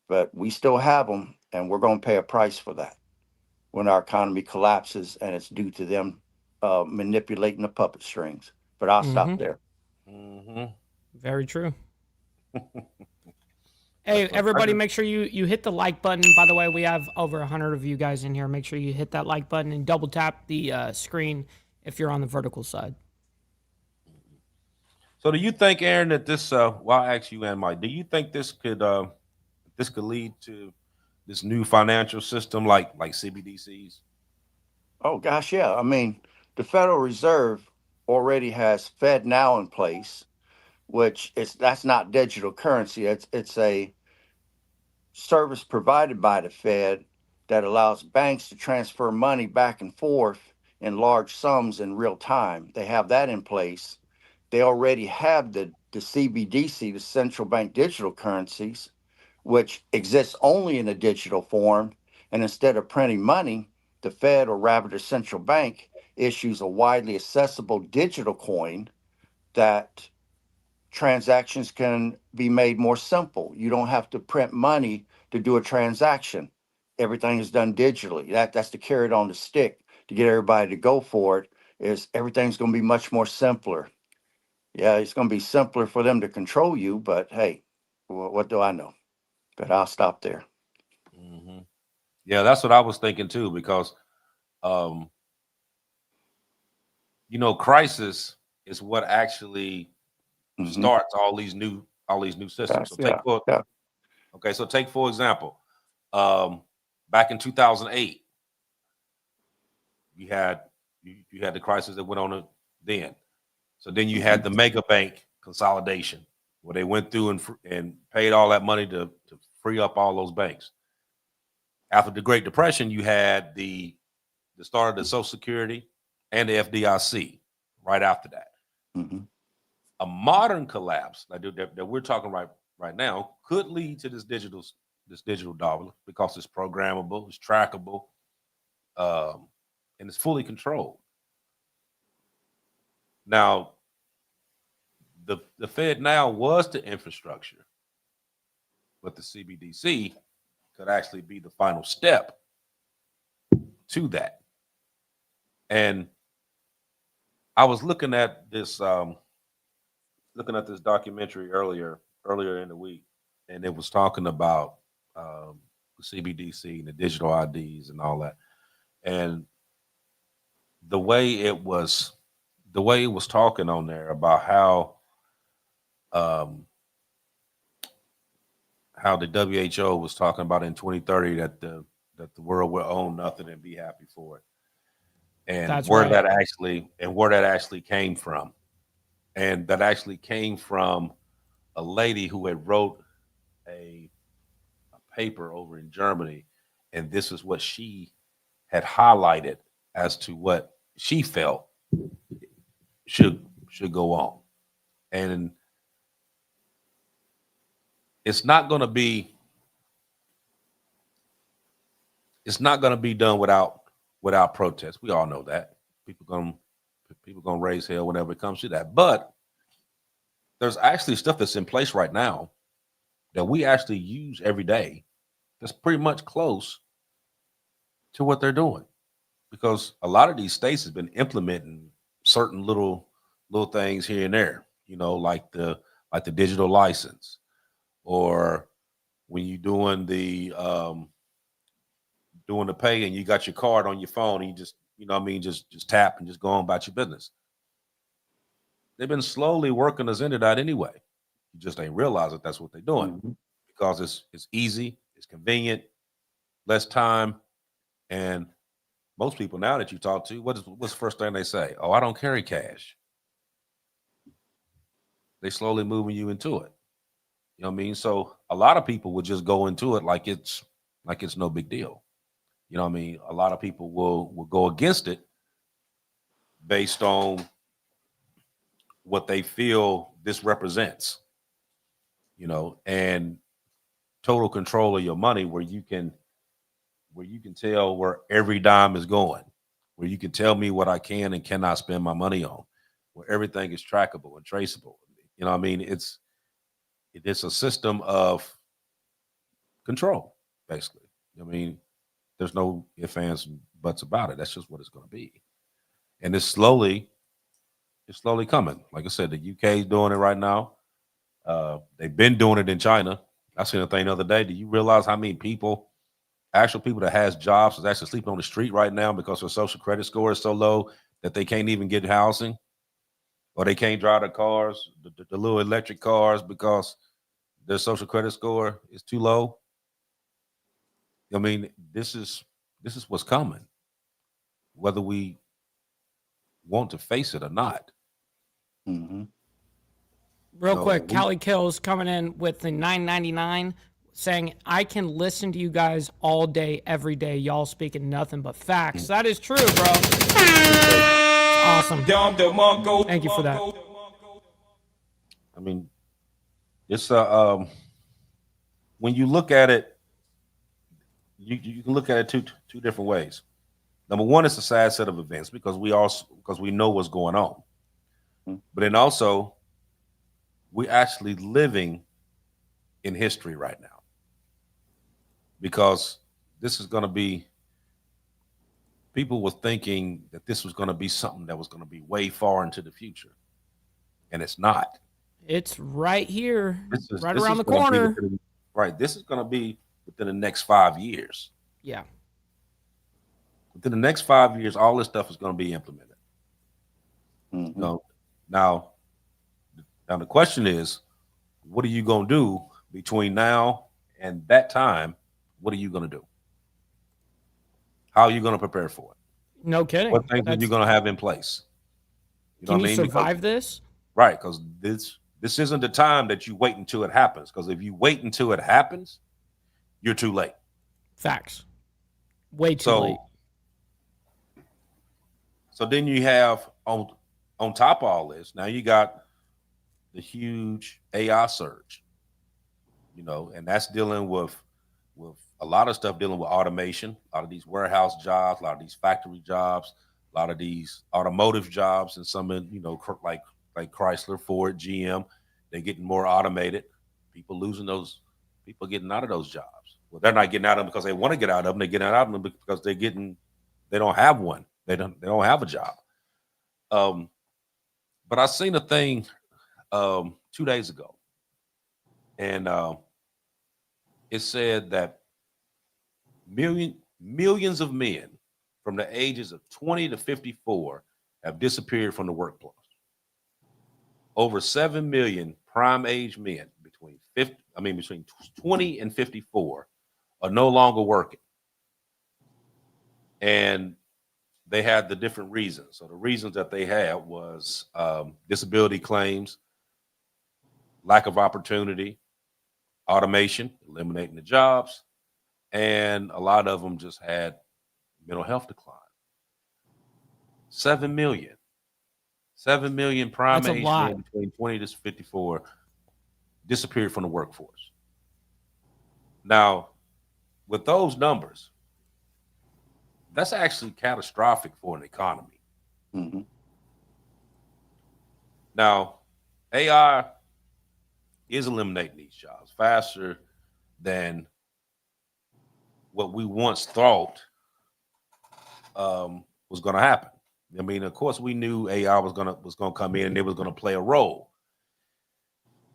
but we still have them, and we're going to pay a price for that when our economy collapses, and it's due to them manipulating the puppet strings. But I'll stop there. Mm-hmm. Very true. That's Hey, what everybody, make sure you hit the like button. By the way, we have over 100 of you guys in here. Make sure you hit that like button and double tap the screen if you're on the vertical side. So do you think, Aaron, that this well, I'll ask you and Mike, do you think this could lead to this new financial system like CBDCs? Oh gosh, yeah. I mean, the Federal Reserve already has Fed Now in place, which is that's not digital currency. It's a service provided by the Fed that allows banks to transfer money back and forth in large sums in real time. They have that in place. They already have the CBDC, the central bank digital currencies, which exists only in a digital form. And instead of printing money, the Fed, or rather the central bank, issues a widely accessible digital coin that transactions can be made more simple. You don't have to print money to do a transaction. Everything is done digitally. That's the carrot on the stick to get everybody to go for it. Is everything's going to be much more simpler. Yeah, it's going to be simpler for them to control you, but hey, what do I know? But I'll stop there. Mm-hmm. Yeah, that's what I was thinking too, because um, crisis is what actually Hmm. starts all these new systems. So Yeah, yeah. take for example, back in 2008, you had you had the crisis that went on then. So then you Hmm. had the mega bank consolidation, where they went through and paid all that money to free up all those banks. After the Great Depression, you had the start of the Social Security and the FDIC right after that. Hmm. A modern collapse that we're talking right now could lead to this digital dollar, because it's programmable, it's trackable, um, and it's fully controlled. Now, the Fed now was the infrastructure, but the CBDC could actually be the final step to that. And I was looking at this documentary earlier in the week, and it was talking about the CBDC and the digital IDs and all that. And the way it was the way it was talking on there about um, how the WHO was talking about in 2030 that the world will own nothing and be happy for it, and That's right. where that actually came from, and that actually came from a lady who had wrote a paper over in Germany, and this is what she had highlighted as to what she felt should go on. And it's not going to be it's not going to be done without protest. We all know that. People going to raise hell whenever it comes to that. But there's actually stuff that's in place right now that we actually use every day that's pretty much close to what they're doing, because a lot of these states have been implementing certain little things here and there, like the digital license, or when you're doing the pay and you got your card on your phone and you just, just tap and just go on about your business. They've been slowly working us into that anyway. You just ain't realize that that's what they're doing Mhm. because it's easy, it's convenient, less time, and most people now that you talk to, what's the first thing they say? Oh, I don't carry cash. They slowly moving you into it. You know what I mean? So a lot of people would just go into it like it's no big deal. You know what I mean? A lot of people will go against it based on what they feel this represents, and total control of your money where you can tell where every dime is going, where you can tell me what I can and cannot spend my money on, where everything is trackable and traceable. You know what I mean? It's a system of control, basically. I mean, there's no ifs, ands, and buts about it. That's just what it's going to be. And it's slowly coming. Like I said, the UK is doing it right now. They've been doing it in China. I seen a thing the other day. Do you realize how many people, actual people that has jobs, is actually sleeping on the street right now because their social credit score is so low that they can't even get housing, or they can't drive their cars, the little electric cars, because their social credit score is too low? I mean, this is what's coming, whether we want to face it or not. Mhm. Real So quick, we Cali Kills coming in with the 9.99, saying I can listen to you guys all day, every day. Y'all speaking nothing but facts. That is true, bro. appreciate you. Awesome. Thank you for that. I mean, it's when you look at it, you can look at it two different ways. Number one, it's a sad set of events because we know what's going on, Mhm. but then also we're actually living in history right now, because this is going to be, people were thinking that this was going to be something that was going to be way far into the future, and it's not. It's right here, This is right this around is the going to be corner. right. This is going to be within the next 5 years. Yeah. Within the next 5 years, all this stuff is going to be implemented. You Mhm. know, now, now the question is, what are you going to do between now and that time? What are you going to do? How are you going to prepare for it? No What kidding. things are you That's going to have in place? You know Can what I you mean? Because survive this? right, because this isn't the time that you wait until it happens. Because if you wait until it happens, you're too late. Facts. Way too late. So then you have on top of all this, now you got the huge AI surge, and that's dealing with a lot of stuff, dealing with automation, a lot of these warehouse jobs, a lot of these factory jobs, a lot of these automotive jobs, and some in, like Chrysler, Ford, GM, they're getting more automated. People losing those, people getting out of those jobs. Well, they're not getting out of them because they want to get out of them. They're getting out of them because they don't have one. They don't have a job. Um, but I seen a thing 2 days ago, and it said that millions of men from the ages of 20 to 54 have disappeared from the workforce. Over 7 million prime age men between 20 and 54 are no longer working. And they had the different reasons. So the reasons that they had was disability claims, lack of opportunity, automation, eliminating the jobs, and a lot of them just had mental health decline. 7 million. 7 million prime That's a age lot. men between 20 to 54 disappeared from the workforce. Now, with those numbers, that's actually catastrophic for an economy. Mhm. Now, AI is eliminating these jobs faster than what we once thought was going to happen. I mean, of course, we knew AI was gonna come in and it was gonna play a role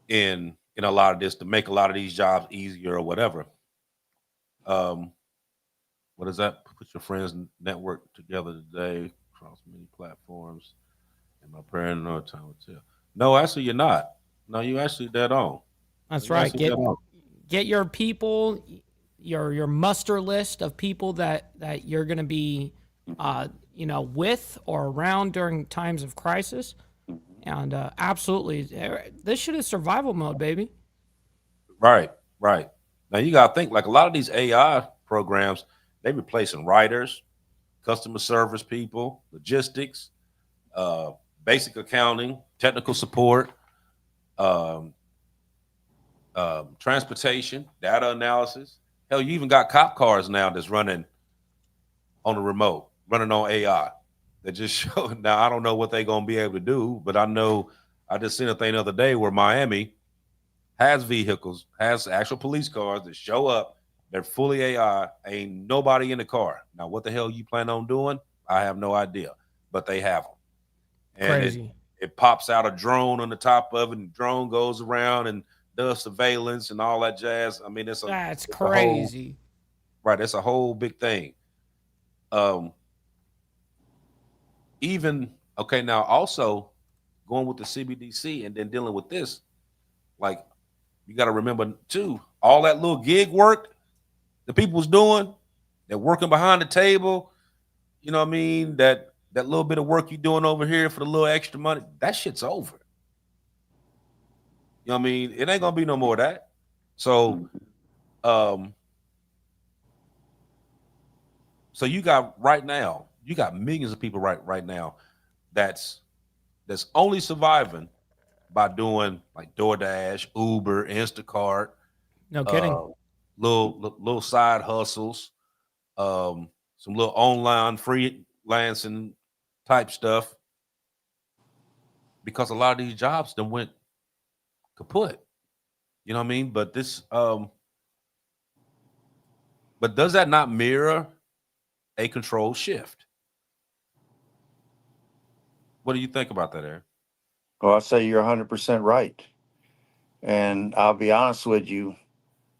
in a lot of this to make a lot of these jobs easier or whatever. Um, what is that? Put your friends network together today across many platforms My paranoid time will tell. No, actually, you're not. No, you actually dead on. No, That's you right. actually dead on. Get your people, your muster list of people that you're going to be, with or around during times of crisis. And absolutely, this shit is survival mode, baby. Right, right. Now you gotta think like a lot of these AI programs, they replacing writers, customer service people, logistics, uh, basic accounting, technical support, um, transportation, data analysis. Hell, you even got cop cars now that's running on the remote, running on AI. That just show now. I don't know what they're gonna be able to do, but I know I just seen a thing the other day where Miami has vehicles, has actual police cars that show up. They're fully AI. Ain't nobody in the car. Now, what the hell you plan on doing? I have no idea, but they have them, and it Crazy. it pops out a drone on the top of it, and the drone goes around and does surveillance and all that jazz. I mean, That's it's a whole crazy. right. It's a whole big thing. Um, even okay now, also going with the CBDC and then dealing with this, like you got to remember too, all that little gig work the people was doing, they're working behind the table. You know what I mean? That little bit of work you doing over here for the little extra money, that shit's over. You know what I mean? It ain't gonna be no more of that. So, um, so you got right now, you got millions of people right now that's that's only surviving by doing like DoorDash, Uber, Instacart, No kidding. uh, little side hustles, some little online freelancing type stuff because a lot of these jobs then went kaput. You know what I mean? But does that not mirror a control shift? What do you think about that, Aaron? Well, I say you're 100% right. And I'll be honest with you,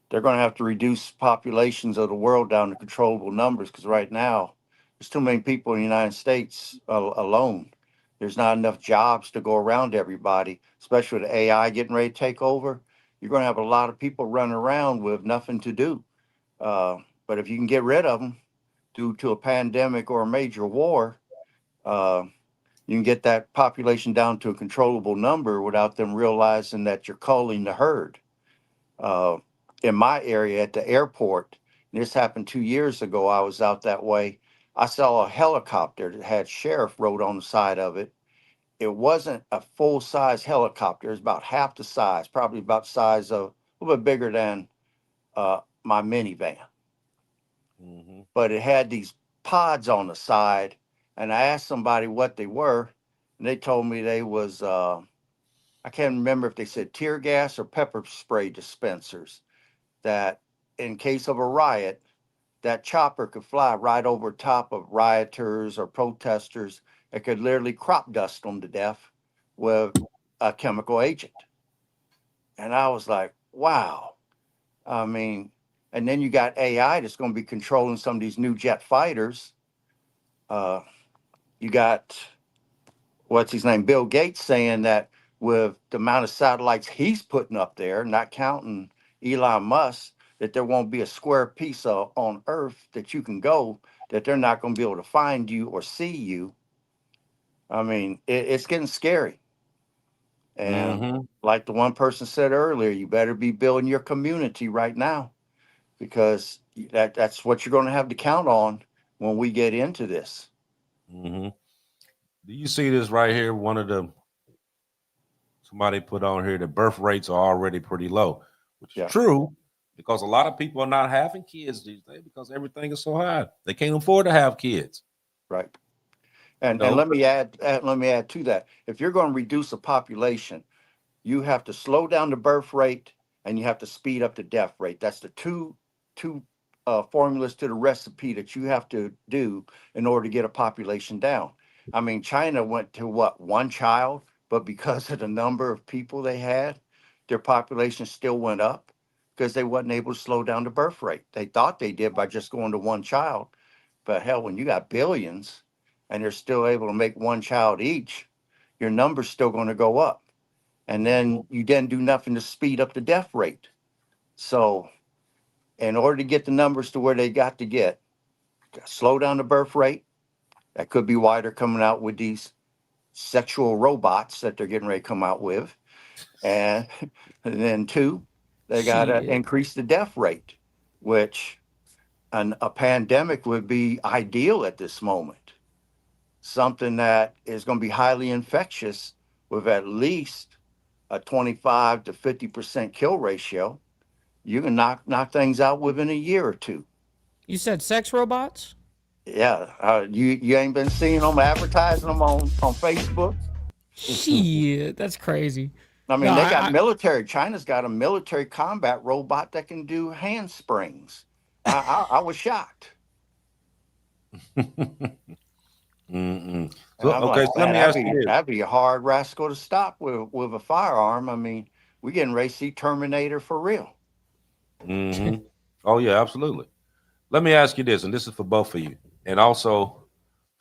they're going to have to reduce populations of the world down to controllable numbers because right now there's too many people in the United States alone. There's not enough jobs to go around everybody, especially with AI getting ready to take over. You're going to have a lot of people running around with nothing to do. Uh, but if you can get rid of them due to a pandemic or a major war, uh, you can get that population down to a controllable number without them realizing that you're culling the herd. uh, in my area at the airport. This happened 2 years ago. I was out that way. I saw a helicopter that had sheriff wrote on the side of it. It wasn't a full size helicopter. It was about half the size, probably about the size of a little bit bigger than my minivan. Mm-hmm. But it had these pods on the side. And I asked somebody what they were, and they told me they was I can't remember if they said tear gas or pepper spray dispensers that in case of a riot, that chopper could fly right over top of rioters or protesters. It could literally crop dust them to death with a chemical agent. And I was like, wow. I mean, and then you got AI that's going to be controlling some of these new jet fighters. Uh, you got what's his name, Bill Gates, saying that with the amount of satellites he's putting up there, not counting Elon Musk, that there won't be a square piece on Earth that you can go that they're not going to be able to find you or see you. I mean, it's getting scary. And Mm-hmm. like the one person said earlier, you better be building your community right now because that's what you're going to have to count on when we get into this. Mm-hmm. Do you see this right here? One of the somebody put on here the birth rates are already pretty low, which is Yeah, true because a lot of people are not having kids these days because everything is so high. They can't afford to have kids. right. You And know. let me add to that. If you're going to reduce the population, you have to slow down the birth rate and you have to speed up the death rate. That's the two formulas to the recipe that you have to do in order to get a population down. I mean, China went to what, one child, but because of the number of people they had, their population still went up because they wasn't able to slow down the birth rate. They thought they did by just going to one child, but hell, when you got billions and they're still able to make one child each, your number's still going to go up. And then you didn't do nothing to speed up the death rate. So, in order to get the numbers to where they got to get, slow down the birth rate. That could be why they're coming out with these sexual robots that they're getting ready to come out with. And, and then two, they got to Shit. increase the death rate, which a pandemic would be ideal at this moment. Something that is going to be highly infectious with at least a 25 to 50% kill ratio. You can knock things out within a year or two. You said sex robots? Yeah, you ain't been seeing them advertising them on Facebook. Shit, that's crazy. I No, mean, they got military. China's got a military combat robot that can do handsprings. I was shocked, Mm-mm. and So I'm okay, like, so let man, me ask you this. that'd be a hard rascal to stop with a firearm. I mean, we getting ready to see Terminator for real. Hmm. Oh yeah, absolutely. Let me ask you this, and this is for both of you, and also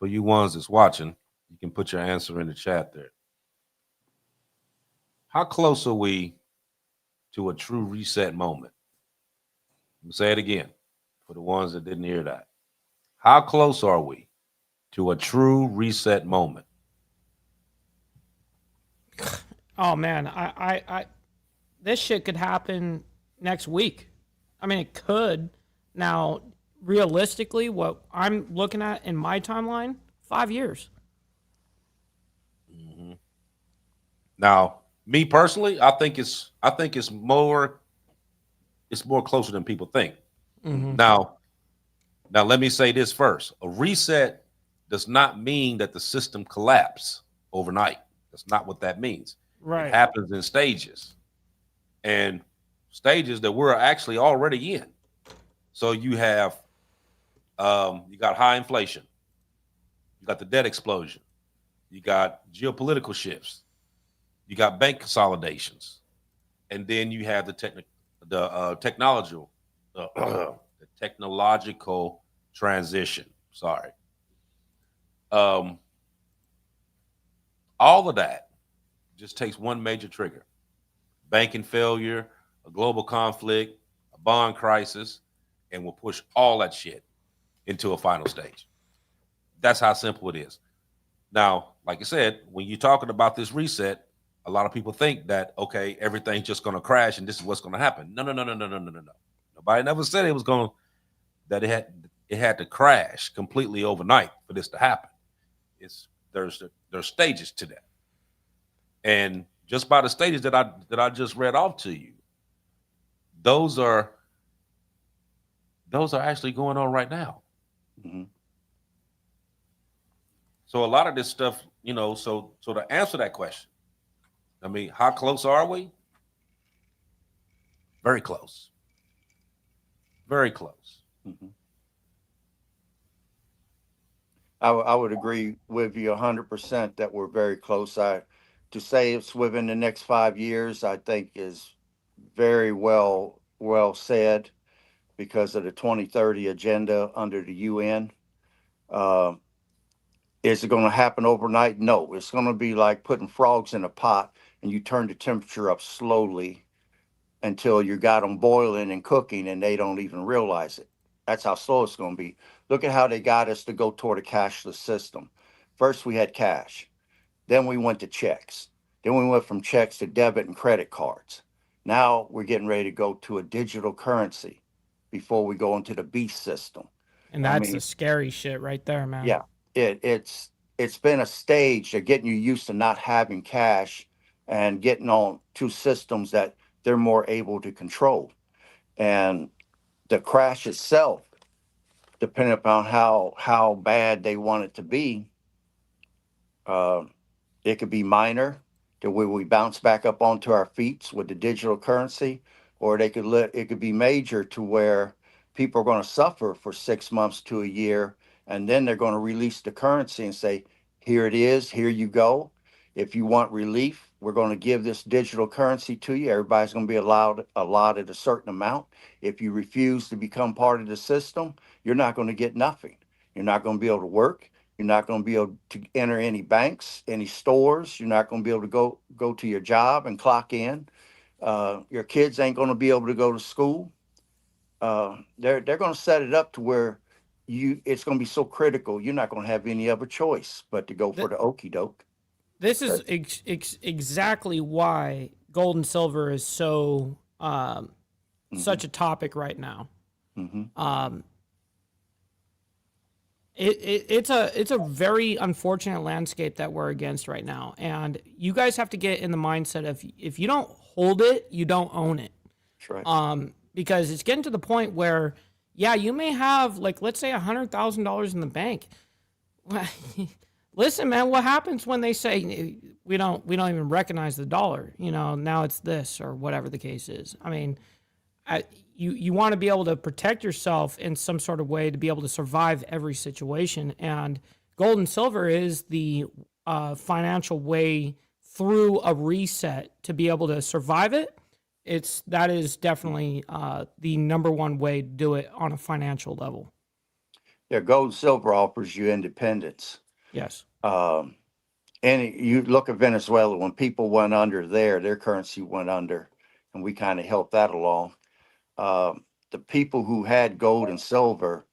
for you ones that's watching. You can put your answer in the chat there. How close are we to a true reset moment? Let me say it again for the ones that didn't hear that. How close are we to a true reset moment? Oh man, this shit could happen next week. I mean, it could. Now, realistically, what I'm looking at in my timeline, 5 years. Hmm. Now, me personally, I think it's more closer than people think. Mm-hmm. Now, now let me say this first. A reset does not mean that the system collapse overnight. That's not what that means. It Right. happens in stages, and stages that we're actually already in. So you got high inflation, you got the debt explosion, you got geopolitical shifts, you got bank consolidations, and then you have the technological transition. Sorry, um, all of that just takes one major trigger: banking failure, a global conflict, a bond crisis, and we'll push all that shit into a final stage. That's how simple it is. Now, like I said, when you're talking about this reset, a lot of people think that okay, everything's just going to crash and this is what's going to happen. No, no, no, no, no, no, no, no, no. Nobody never said it was going that it had to crash completely overnight for this to happen. It's there's stages to that, and just by the stages that I just read off to you, those are those are actually going on right now. Hmm. So a lot of this stuff, so to answer that question, I mean, how close are we? Very close. Very close. Hmm. I would agree with you 100% that we're very close. To say it's within the next 5 years, I think is very well said because of the 2030 agenda under the UN. Uh, is it going to happen overnight? No, it's going to be like putting frogs in a pot and you turn the temperature up slowly until you got them boiling and cooking and they don't even realize it. That's how slow it's going to be. Look at how they got us to go toward a cashless system. First, we had cash. Then we went to checks. Then we went from checks to debit and credit cards. Now we're getting ready to go to a digital currency before we go into the beast system. And I that's the mean, scary shit right there, man. yeah, it's been a stage of getting you used to not having cash and getting on to systems that they're more able to control. And the crash itself, depending upon how bad they want it to be, uh, it could be minor to where we bounce back up onto our feet with the digital currency, or it could be major to where people are going to suffer for 6 months to a year, and then they're going to release the currency and say, "Here it is, here you go. If you want relief, we're going to give this digital currency to you. Everybody's going to be allotted a certain amount. If you refuse to become part of the system, you're not going to get nothing. You're not going to be able to work. You're not going to be able to enter any banks, any stores. You're not going to be able to go to your job and clock in. Your kids ain't going to be able to go to school. They're going to set it up to where it's going to be so critical. You're not going to have any other choice but to go for Th- the okey doke. this is exactly why gold and silver is so such a topic right now. Mm-hmm. It's a very unfortunate landscape that we're against right now, and you guys have to get in the mindset of if you don't hold it, you don't own it. That's right. Because it's getting to the point where, yeah, you may have like let's say $100,000 in the bank. Listen, man, what happens when they say we don't even recognize the dollar? You know, now it's this or whatever the case is. I mean, you want to be able to protect yourself in some sort of way to be able to survive every situation. And gold and silver is the financial way through a reset to be able to survive it. That is definitely the number one way to do it on a financial level. Yeah, gold and silver offers you independence. Yes. And you look at Venezuela, when people went under there, their currency went under, and we kind of helped that along. The people who had gold and silver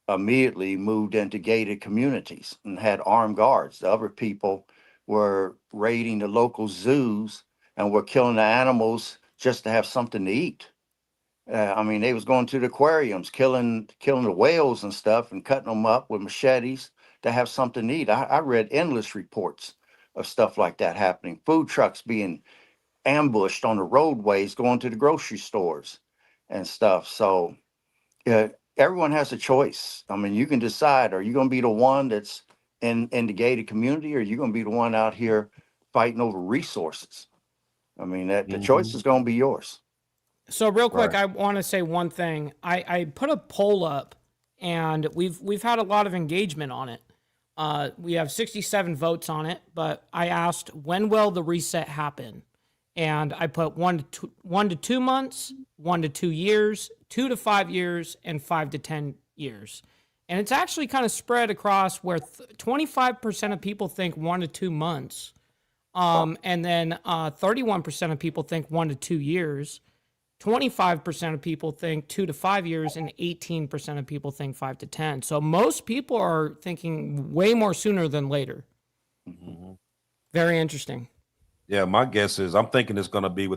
immediately moved into gated communities and had armed guards. The other people were raiding the local zoos and were killing the animals just to have something to eat. I mean, they was going to the aquariums, killing the whales and stuff, and cutting them up with machetes to have something to eat. I read endless reports of stuff like that happening. Food trucks being ambushed on the roadways, going to the grocery stores and stuff. So, yeah, everyone has a choice. I mean, you can decide: are you going to be the one that's in the gated community, or are you going to be the one out here fighting over resources? I mean, that the choice is going to be yours. So real quick, Right. I want to say one thing. I put a poll up, and we've had a lot of engagement on it. We have 67 votes on it, but I asked when will the reset happen, and I put 1 to 2 months, 1 to 2 years, 2 to 5 years, and 5 to 10 years. And it's actually kind of spread across where 25% of people think 1 to 2 months, and then 31% of people think 1 to 2 years. 25% of people think 2 to 5 years, and 18% of people think 5 to 10. So most people are thinking way more sooner than later. Mm-hmm. Very interesting. Yeah, my guess is I'm thinking it's going to be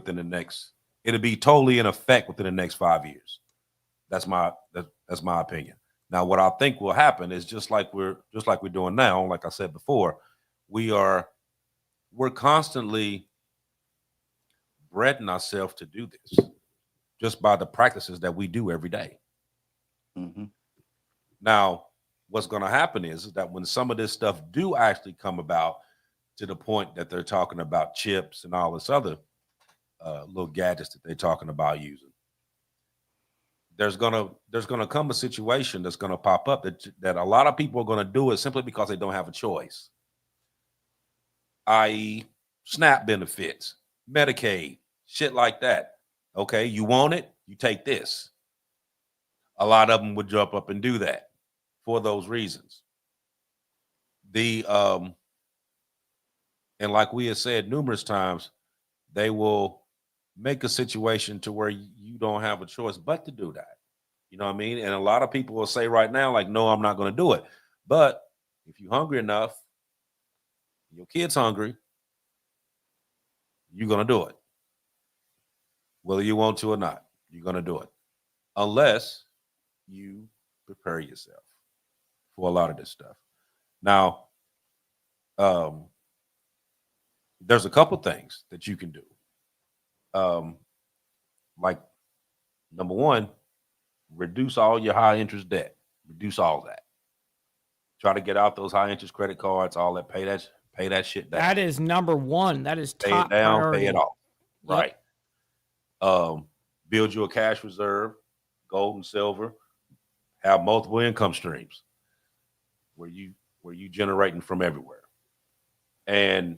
it'll be totally in effect within the next 5 years. That's my opinion. Now, what I think will happen is just like we're doing now. Like I said before, we're constantly breeding ourselves to do this just by the practices that we do every day. Mm-hmm. Now, what's going to happen is that when some of this stuff do actually come about to the point that they're talking about chips and all this other little gadgets that they're talking about using, there's gonna come a situation that's gonna pop up that a lot of people are gonna do it simply because they don't have a choice, i.e., SNAP benefits, Medicaid, shit like that. Okay, you want it, you take this. A lot of them would jump up and do that for those reasons. And like we have said numerous times, they will make a situation to where you don't have a choice but to do that. You know what I mean? And a lot of people will say right now, like, no, I'm not going to do it. But if you're hungry enough, your kid's hungry, you're going to do it. Whether you want to or not, you're going to do it. Unless you prepare yourself for a lot of this stuff. Now, there's a couple things that you can do. Like, number one, reduce all your high interest debt. Reduce all that. Try to get out those high interest credit cards, all that. Pay that shit down. That is number one. That is Pay top it down, priority. pay it off. Yep. Right. Build you a cash reserve, gold and silver. Have multiple income streams where you generating from everywhere. And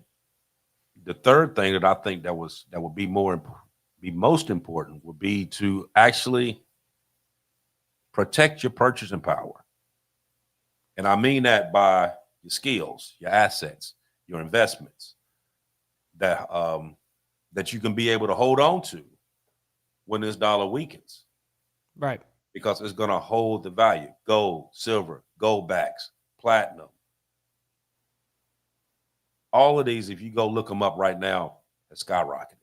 the third thing that I think that would be most important would be to actually protect your purchasing power. And I mean that by your skills, your assets, your investments that you can be able to hold on to when this dollar weakens. Right. Because it's going to hold the value. Gold, silver, gold backs, platinum. All of these, if you go look them up right now, have skyrocketed.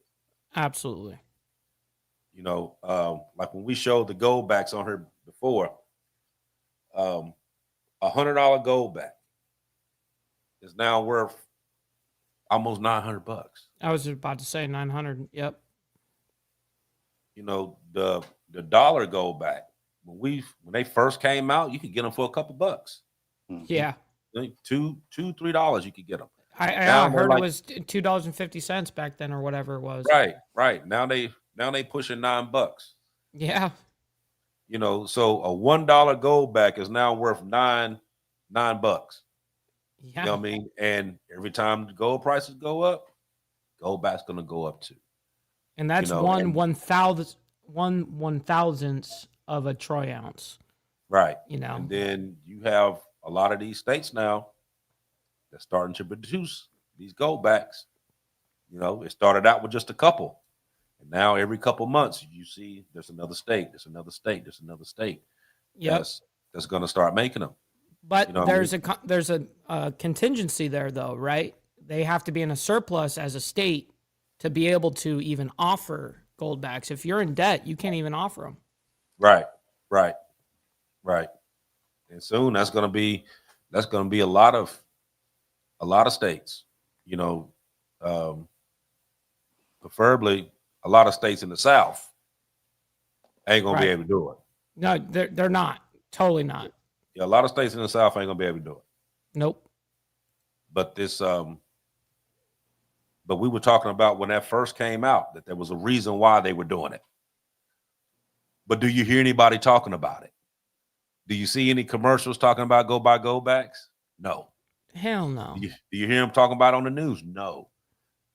Absolutely. You know, like when we showed the gold backs on her before, $100 gold back is now worth almost $900. I was about to say 900. Yep. You know, the dollar gold back when they first came out, you could get them for a couple bucks. Yeah. $2-3 you could get them. I heard it was $2.50 back then or whatever it was. Right. Now they pushing $9. Yeah. You know, so a $1 gold back is now worth $9. Yeah. You know what I mean? And every time the gold prices go up, gold back's gonna go up too. And that's one thousandth of a troy ounce. Right. You know. And then you have a lot of these states now that's starting to produce these gold backs. You know, it started out with just a couple. And now every couple months you see there's another state, there's another state, there's another state. Yep. That's gonna start making them. But you know there's a contingency there though, right? They have to be in a surplus as a state to be able to even offer gold backs. If you're in debt, you can't even offer them. Right. And soon that's gonna be a lot of states, you know, preferably a lot of states in the South ain't gonna be able to do it. No, they're not. Totally not. Yeah, a lot of states in the South ain't gonna be able to do it. Nope. But but we were talking about when that first came out that there was a reason why they were doing it. But do you hear anybody talking about it? Do you see any commercials talking about go buy gold backs? No. Hell no. Do you hear them talking about it on the news? No.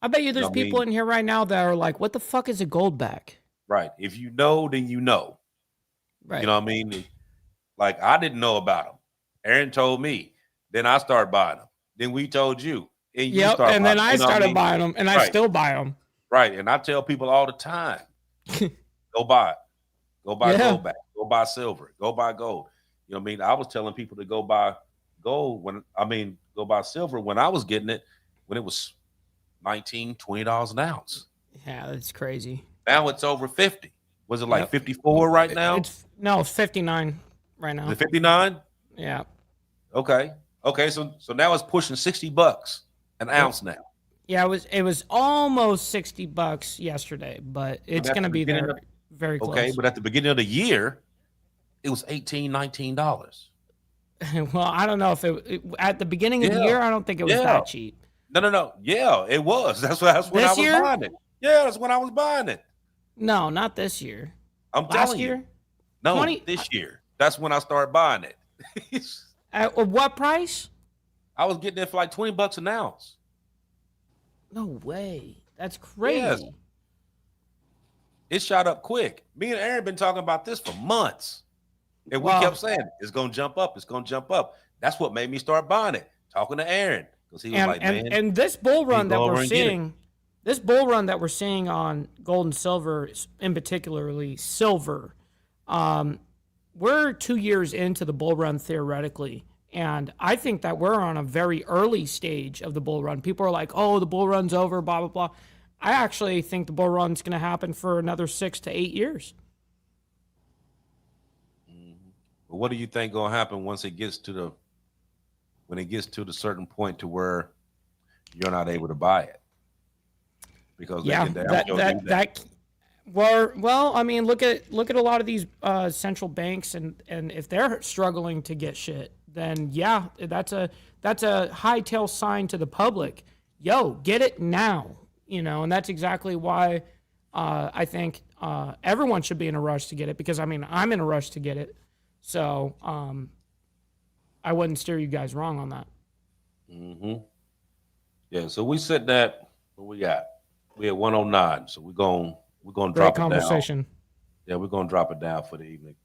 I bet you there's people in here right now that are like, what the fuck is a gold back? Right. If you know, then you know. Right. You know what I mean? Like, I didn't know about them. Aaron told me. Then I started buying them. Then we told you. And you started and then I started buying them, and I still buy them. Right. And I tell people all the time, go buy it. Go buy gold back. Go buy silver. Go buy gold. You know what I mean? I was telling people to go buy gold go buy silver when I was getting it when it was $19, $20 an ounce. Yeah, that's crazy. Now it's over 50. Was it like 54 right now? It's 59 right now. Is it 59? Yeah. Okay. So now it's pushing $60 an ounce now. Yeah, it was almost $60 yesterday, but it's going to be there very close. Okay, but at the beginning of the year, it was $18, $19. Well, I don't know if at the beginning of the year, I don't think it was that cheap. No. Yeah, it was. That's when I was buying it. Yeah, that's when I was buying it. No, not this year. I'm telling you. No, this year. That's when I started buying it. At what price? I was getting it for like $20 an ounce. No way. That's crazy. Yes. It shot up quick. Me and Aaron been talking about this for months. And we kept saying, it's going to jump up. It's going to jump up. That's what made me start buying it. Talking to Aaron. Because he was and this bull run that we're seeing, on gold and silver, in particularly silver, we're 2 years into the bull run theoretically. And I think that we're on a very early stage of the bull run. People are like, oh, the bull run's over, blah, blah, blah. I actually think the bull run's going to happen for another 6 to 8 years. But what do you think going to happen once it gets to the certain point to where you're not able to buy it? Because well, I mean, look at a lot of these central banks, and if they're struggling to get shit, then that's a hightail sign to the public. Yo, get it now, and that's exactly why I think everyone should be in a rush to get it, because I mean, I'm in a rush to get it, so I wouldn't steer you guys wrong on that. Mm-hmm. Yeah, so we said that. What we got? We at 109, so we're gonna drop it down. Conversation. Yeah, we're gonna drop it down for the evening.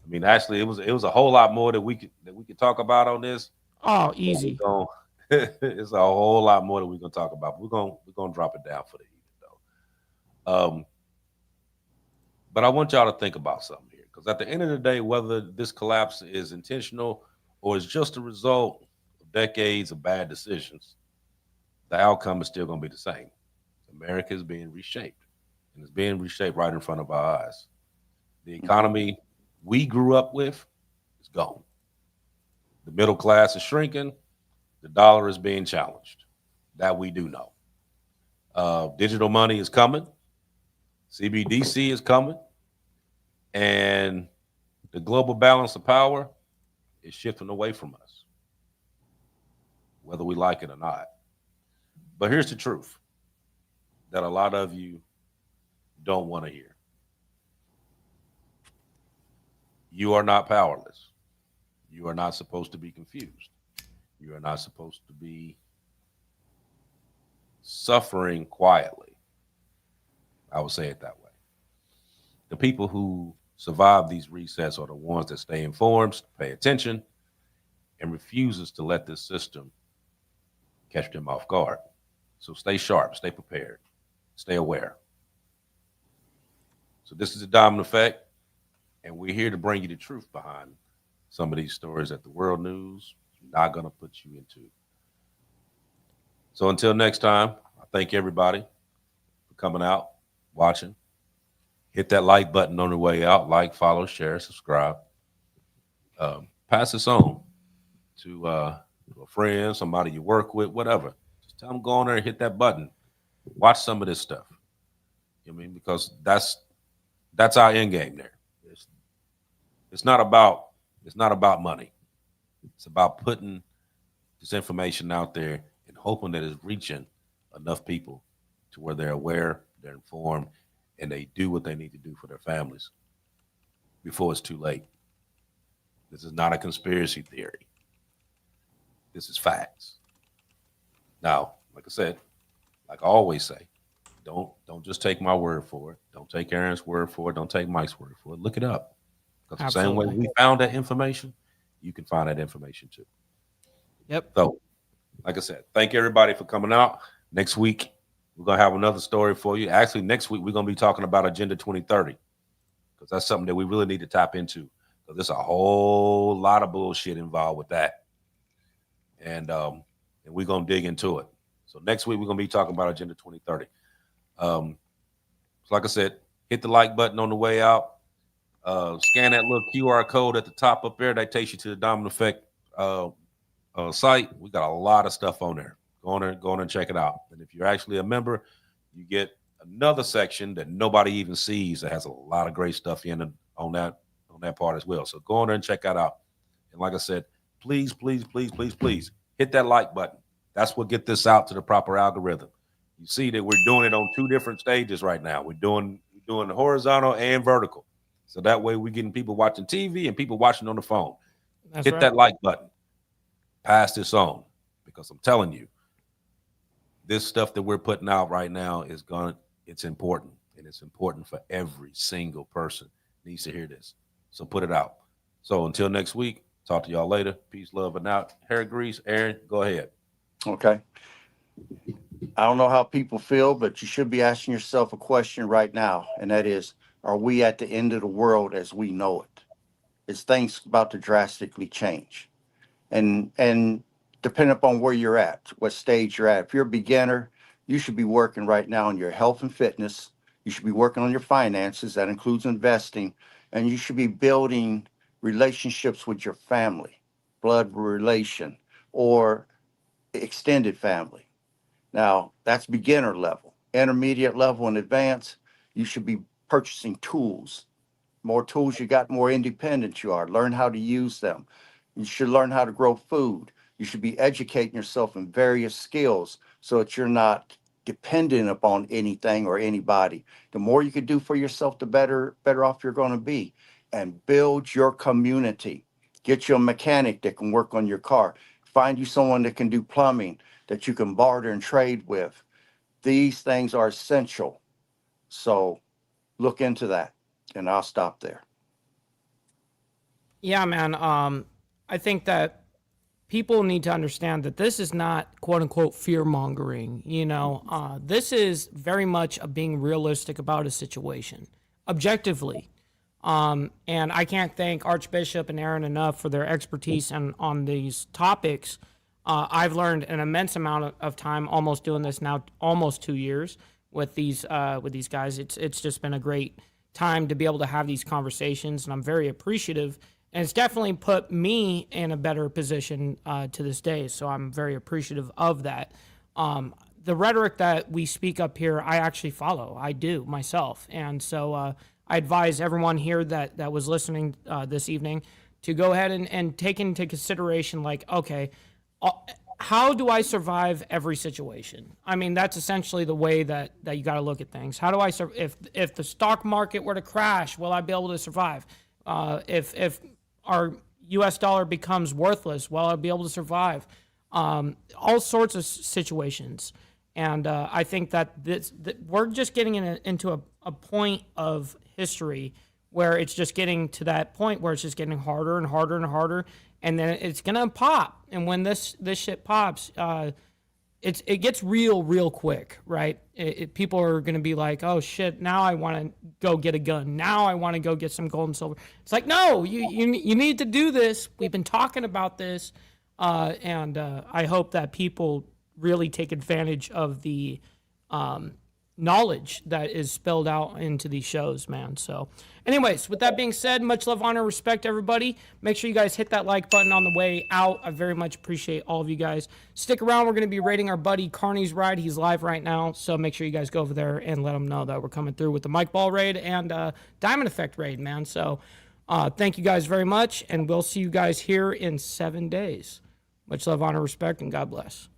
I mean, actually, it was a whole lot more that we could talk about on this. Oh, But easy. it's a whole lot more that we're gonna talk about. We're gonna drop it down for the evening though. But I want y'all to think about something here, because at the end of the day, whether this collapse is intentional or is just a result of decades of bad decisions, the outcome is still gonna be the same. America is being reshaped, and it's being reshaped right in front of our eyes. The Mhm. economy we grew up with is gone. The middle class is shrinking. The dollar is being challenged. That we do know. Digital money is coming. CBDC is coming. And the global balance of power is shifting away from us, whether we like it or not. But here's the truth that a lot of you don't want to hear: you are not powerless. You are not supposed to be confused. You are not supposed to be suffering quietly. I would say it that way. The people who survive these resets are the ones that stay informed, pay attention, and refuses to let this system catch them off guard. So stay sharp, stay prepared, stay aware. So this is the Diamond Effect, and we're here to bring you the truth behind some of these stories that the world news is not going to put you into. So until next time, I thank everybody for coming out, watching. Hit that like button on the way out. Like, follow, share, subscribe. Pass this on to a friend, somebody you work with, whatever. Just tell them go on there and hit that button. Watch some of this stuff. You know what I mean? Because that's our end game there. It's, it's not about it's not about money. It's about putting this information out there and hoping that it's reaching enough people to where they're aware, they're informed, and they do what they need to do for their families before it's too late. This is not a conspiracy theory. This is facts. Now, like I said, like I always say, don't just take my word for it. Don't take Aaron's word for it. Don't take Mike's word for it. Look it up. Because the same way Absolutely. we found that information, you can find that information too. Yep. So, like I said, thank everybody for coming out. Next week, we're gonna have another story for you. Actually, next week we're gonna be talking about Agenda 2030, because that's something that we really need to tap into. Because there's a whole lot of bullshit involved with that, and we're gonna dig into it. So next week we're gonna be talking about Agenda 2030. So like I said, hit the like button on the way out. Scan that little QR code at the top up there. That takes you to the Diamond Effect uh, site. We got a lot of stuff on there. Go on and check it out. And if you're actually a member, you get another section that nobody even sees that has a lot of great stuff in it on that part as well. So go on there and check that out. And like I said, please, please, please, please, please hit that like button. That's what get this out to the proper algorithm. You see that we're doing it on two different stages right now. We're doing the horizontal and vertical. So that way we're getting people watching TV and people watching on the phone. That's Hit right. that like button. Pass this on, because I'm telling you, this stuff that we're putting out right now it's important, and it's important for every single person needs to hear this. So put it out. So until next week, talk to y'all later. Peace, love, and out. Hair grease, Aaron, go ahead. Okay. I don't know how people feel, but you should be asking yourself a question right now, and that is, are we at the end of the world as we know it? Is things about to drastically change? And depending upon where you're at, what stage you're at. If you're a beginner, you should be working right now on your health and fitness. You should be working on your finances. That includes investing, and you should be building relationships with your family, blood relation, or extended family. Now, that's beginner level. Intermediate level and advanced, you should be purchasing tools. More tools you got, more independent you are. Learn how to use them. You should learn how to grow food. You should be educating yourself in various skills so that you're not dependent upon anything or anybody. The more you can do for yourself, the better off you're going to be. And build your community. Get you a mechanic that can work on your car. Find you someone that can do plumbing that you can barter and trade with. These things are essential. So look into that. And I'll stop there. Yeah, man. I think that people need to understand that this is not quote unquote fear mongering. This is very much a being realistic about a situation, objectively. And I can't thank Archbishop and Aaron enough for their expertise on these topics. I've learned an immense amount of time almost doing this now, almost 2 years with these guys. It's just been a great time to be able to have these conversations, and I'm very appreciative. And it's definitely put me in a better position to this day. So I'm very appreciative of that. The rhetoric that we speak up here, I actually follow. I do myself, and so I advise everyone here that was listening this evening to go ahead and take into consideration, like, okay, how do I survive every situation? I mean, that's essentially the way that you got to look at things. How do I if the stock market were to crash, will I be able to survive? If our U.S. dollar becomes worthless, will I be able to survive? All sorts of situations. And I think that we're just getting into a point of history where it's just getting to that point where it's just getting harder and harder and harder, and then it's gonna pop. And when this shit pops, it gets real quick, right? People are gonna be like, oh shit, now I want to go get a gun. Now I want to go get some gold and silver. It's like, no, you need to do this. We've been talking about this, and I hope that people really take advantage of the knowledge that is spelled out into these shows, man. So anyways, with that being said, much love, honor, respect, everybody. Make sure you guys hit that like button on the way out. I very much appreciate all of you guys. Stick around. We're going to be rating our buddy Carney's ride. He's live right now, so make sure you guys go over there and let him know that we're coming through with the Mike Ball raid and Diamond Effect raid, man. So thank you guys very much, and we'll see you guys here in 7 days. Much love, honor, respect, and God bless.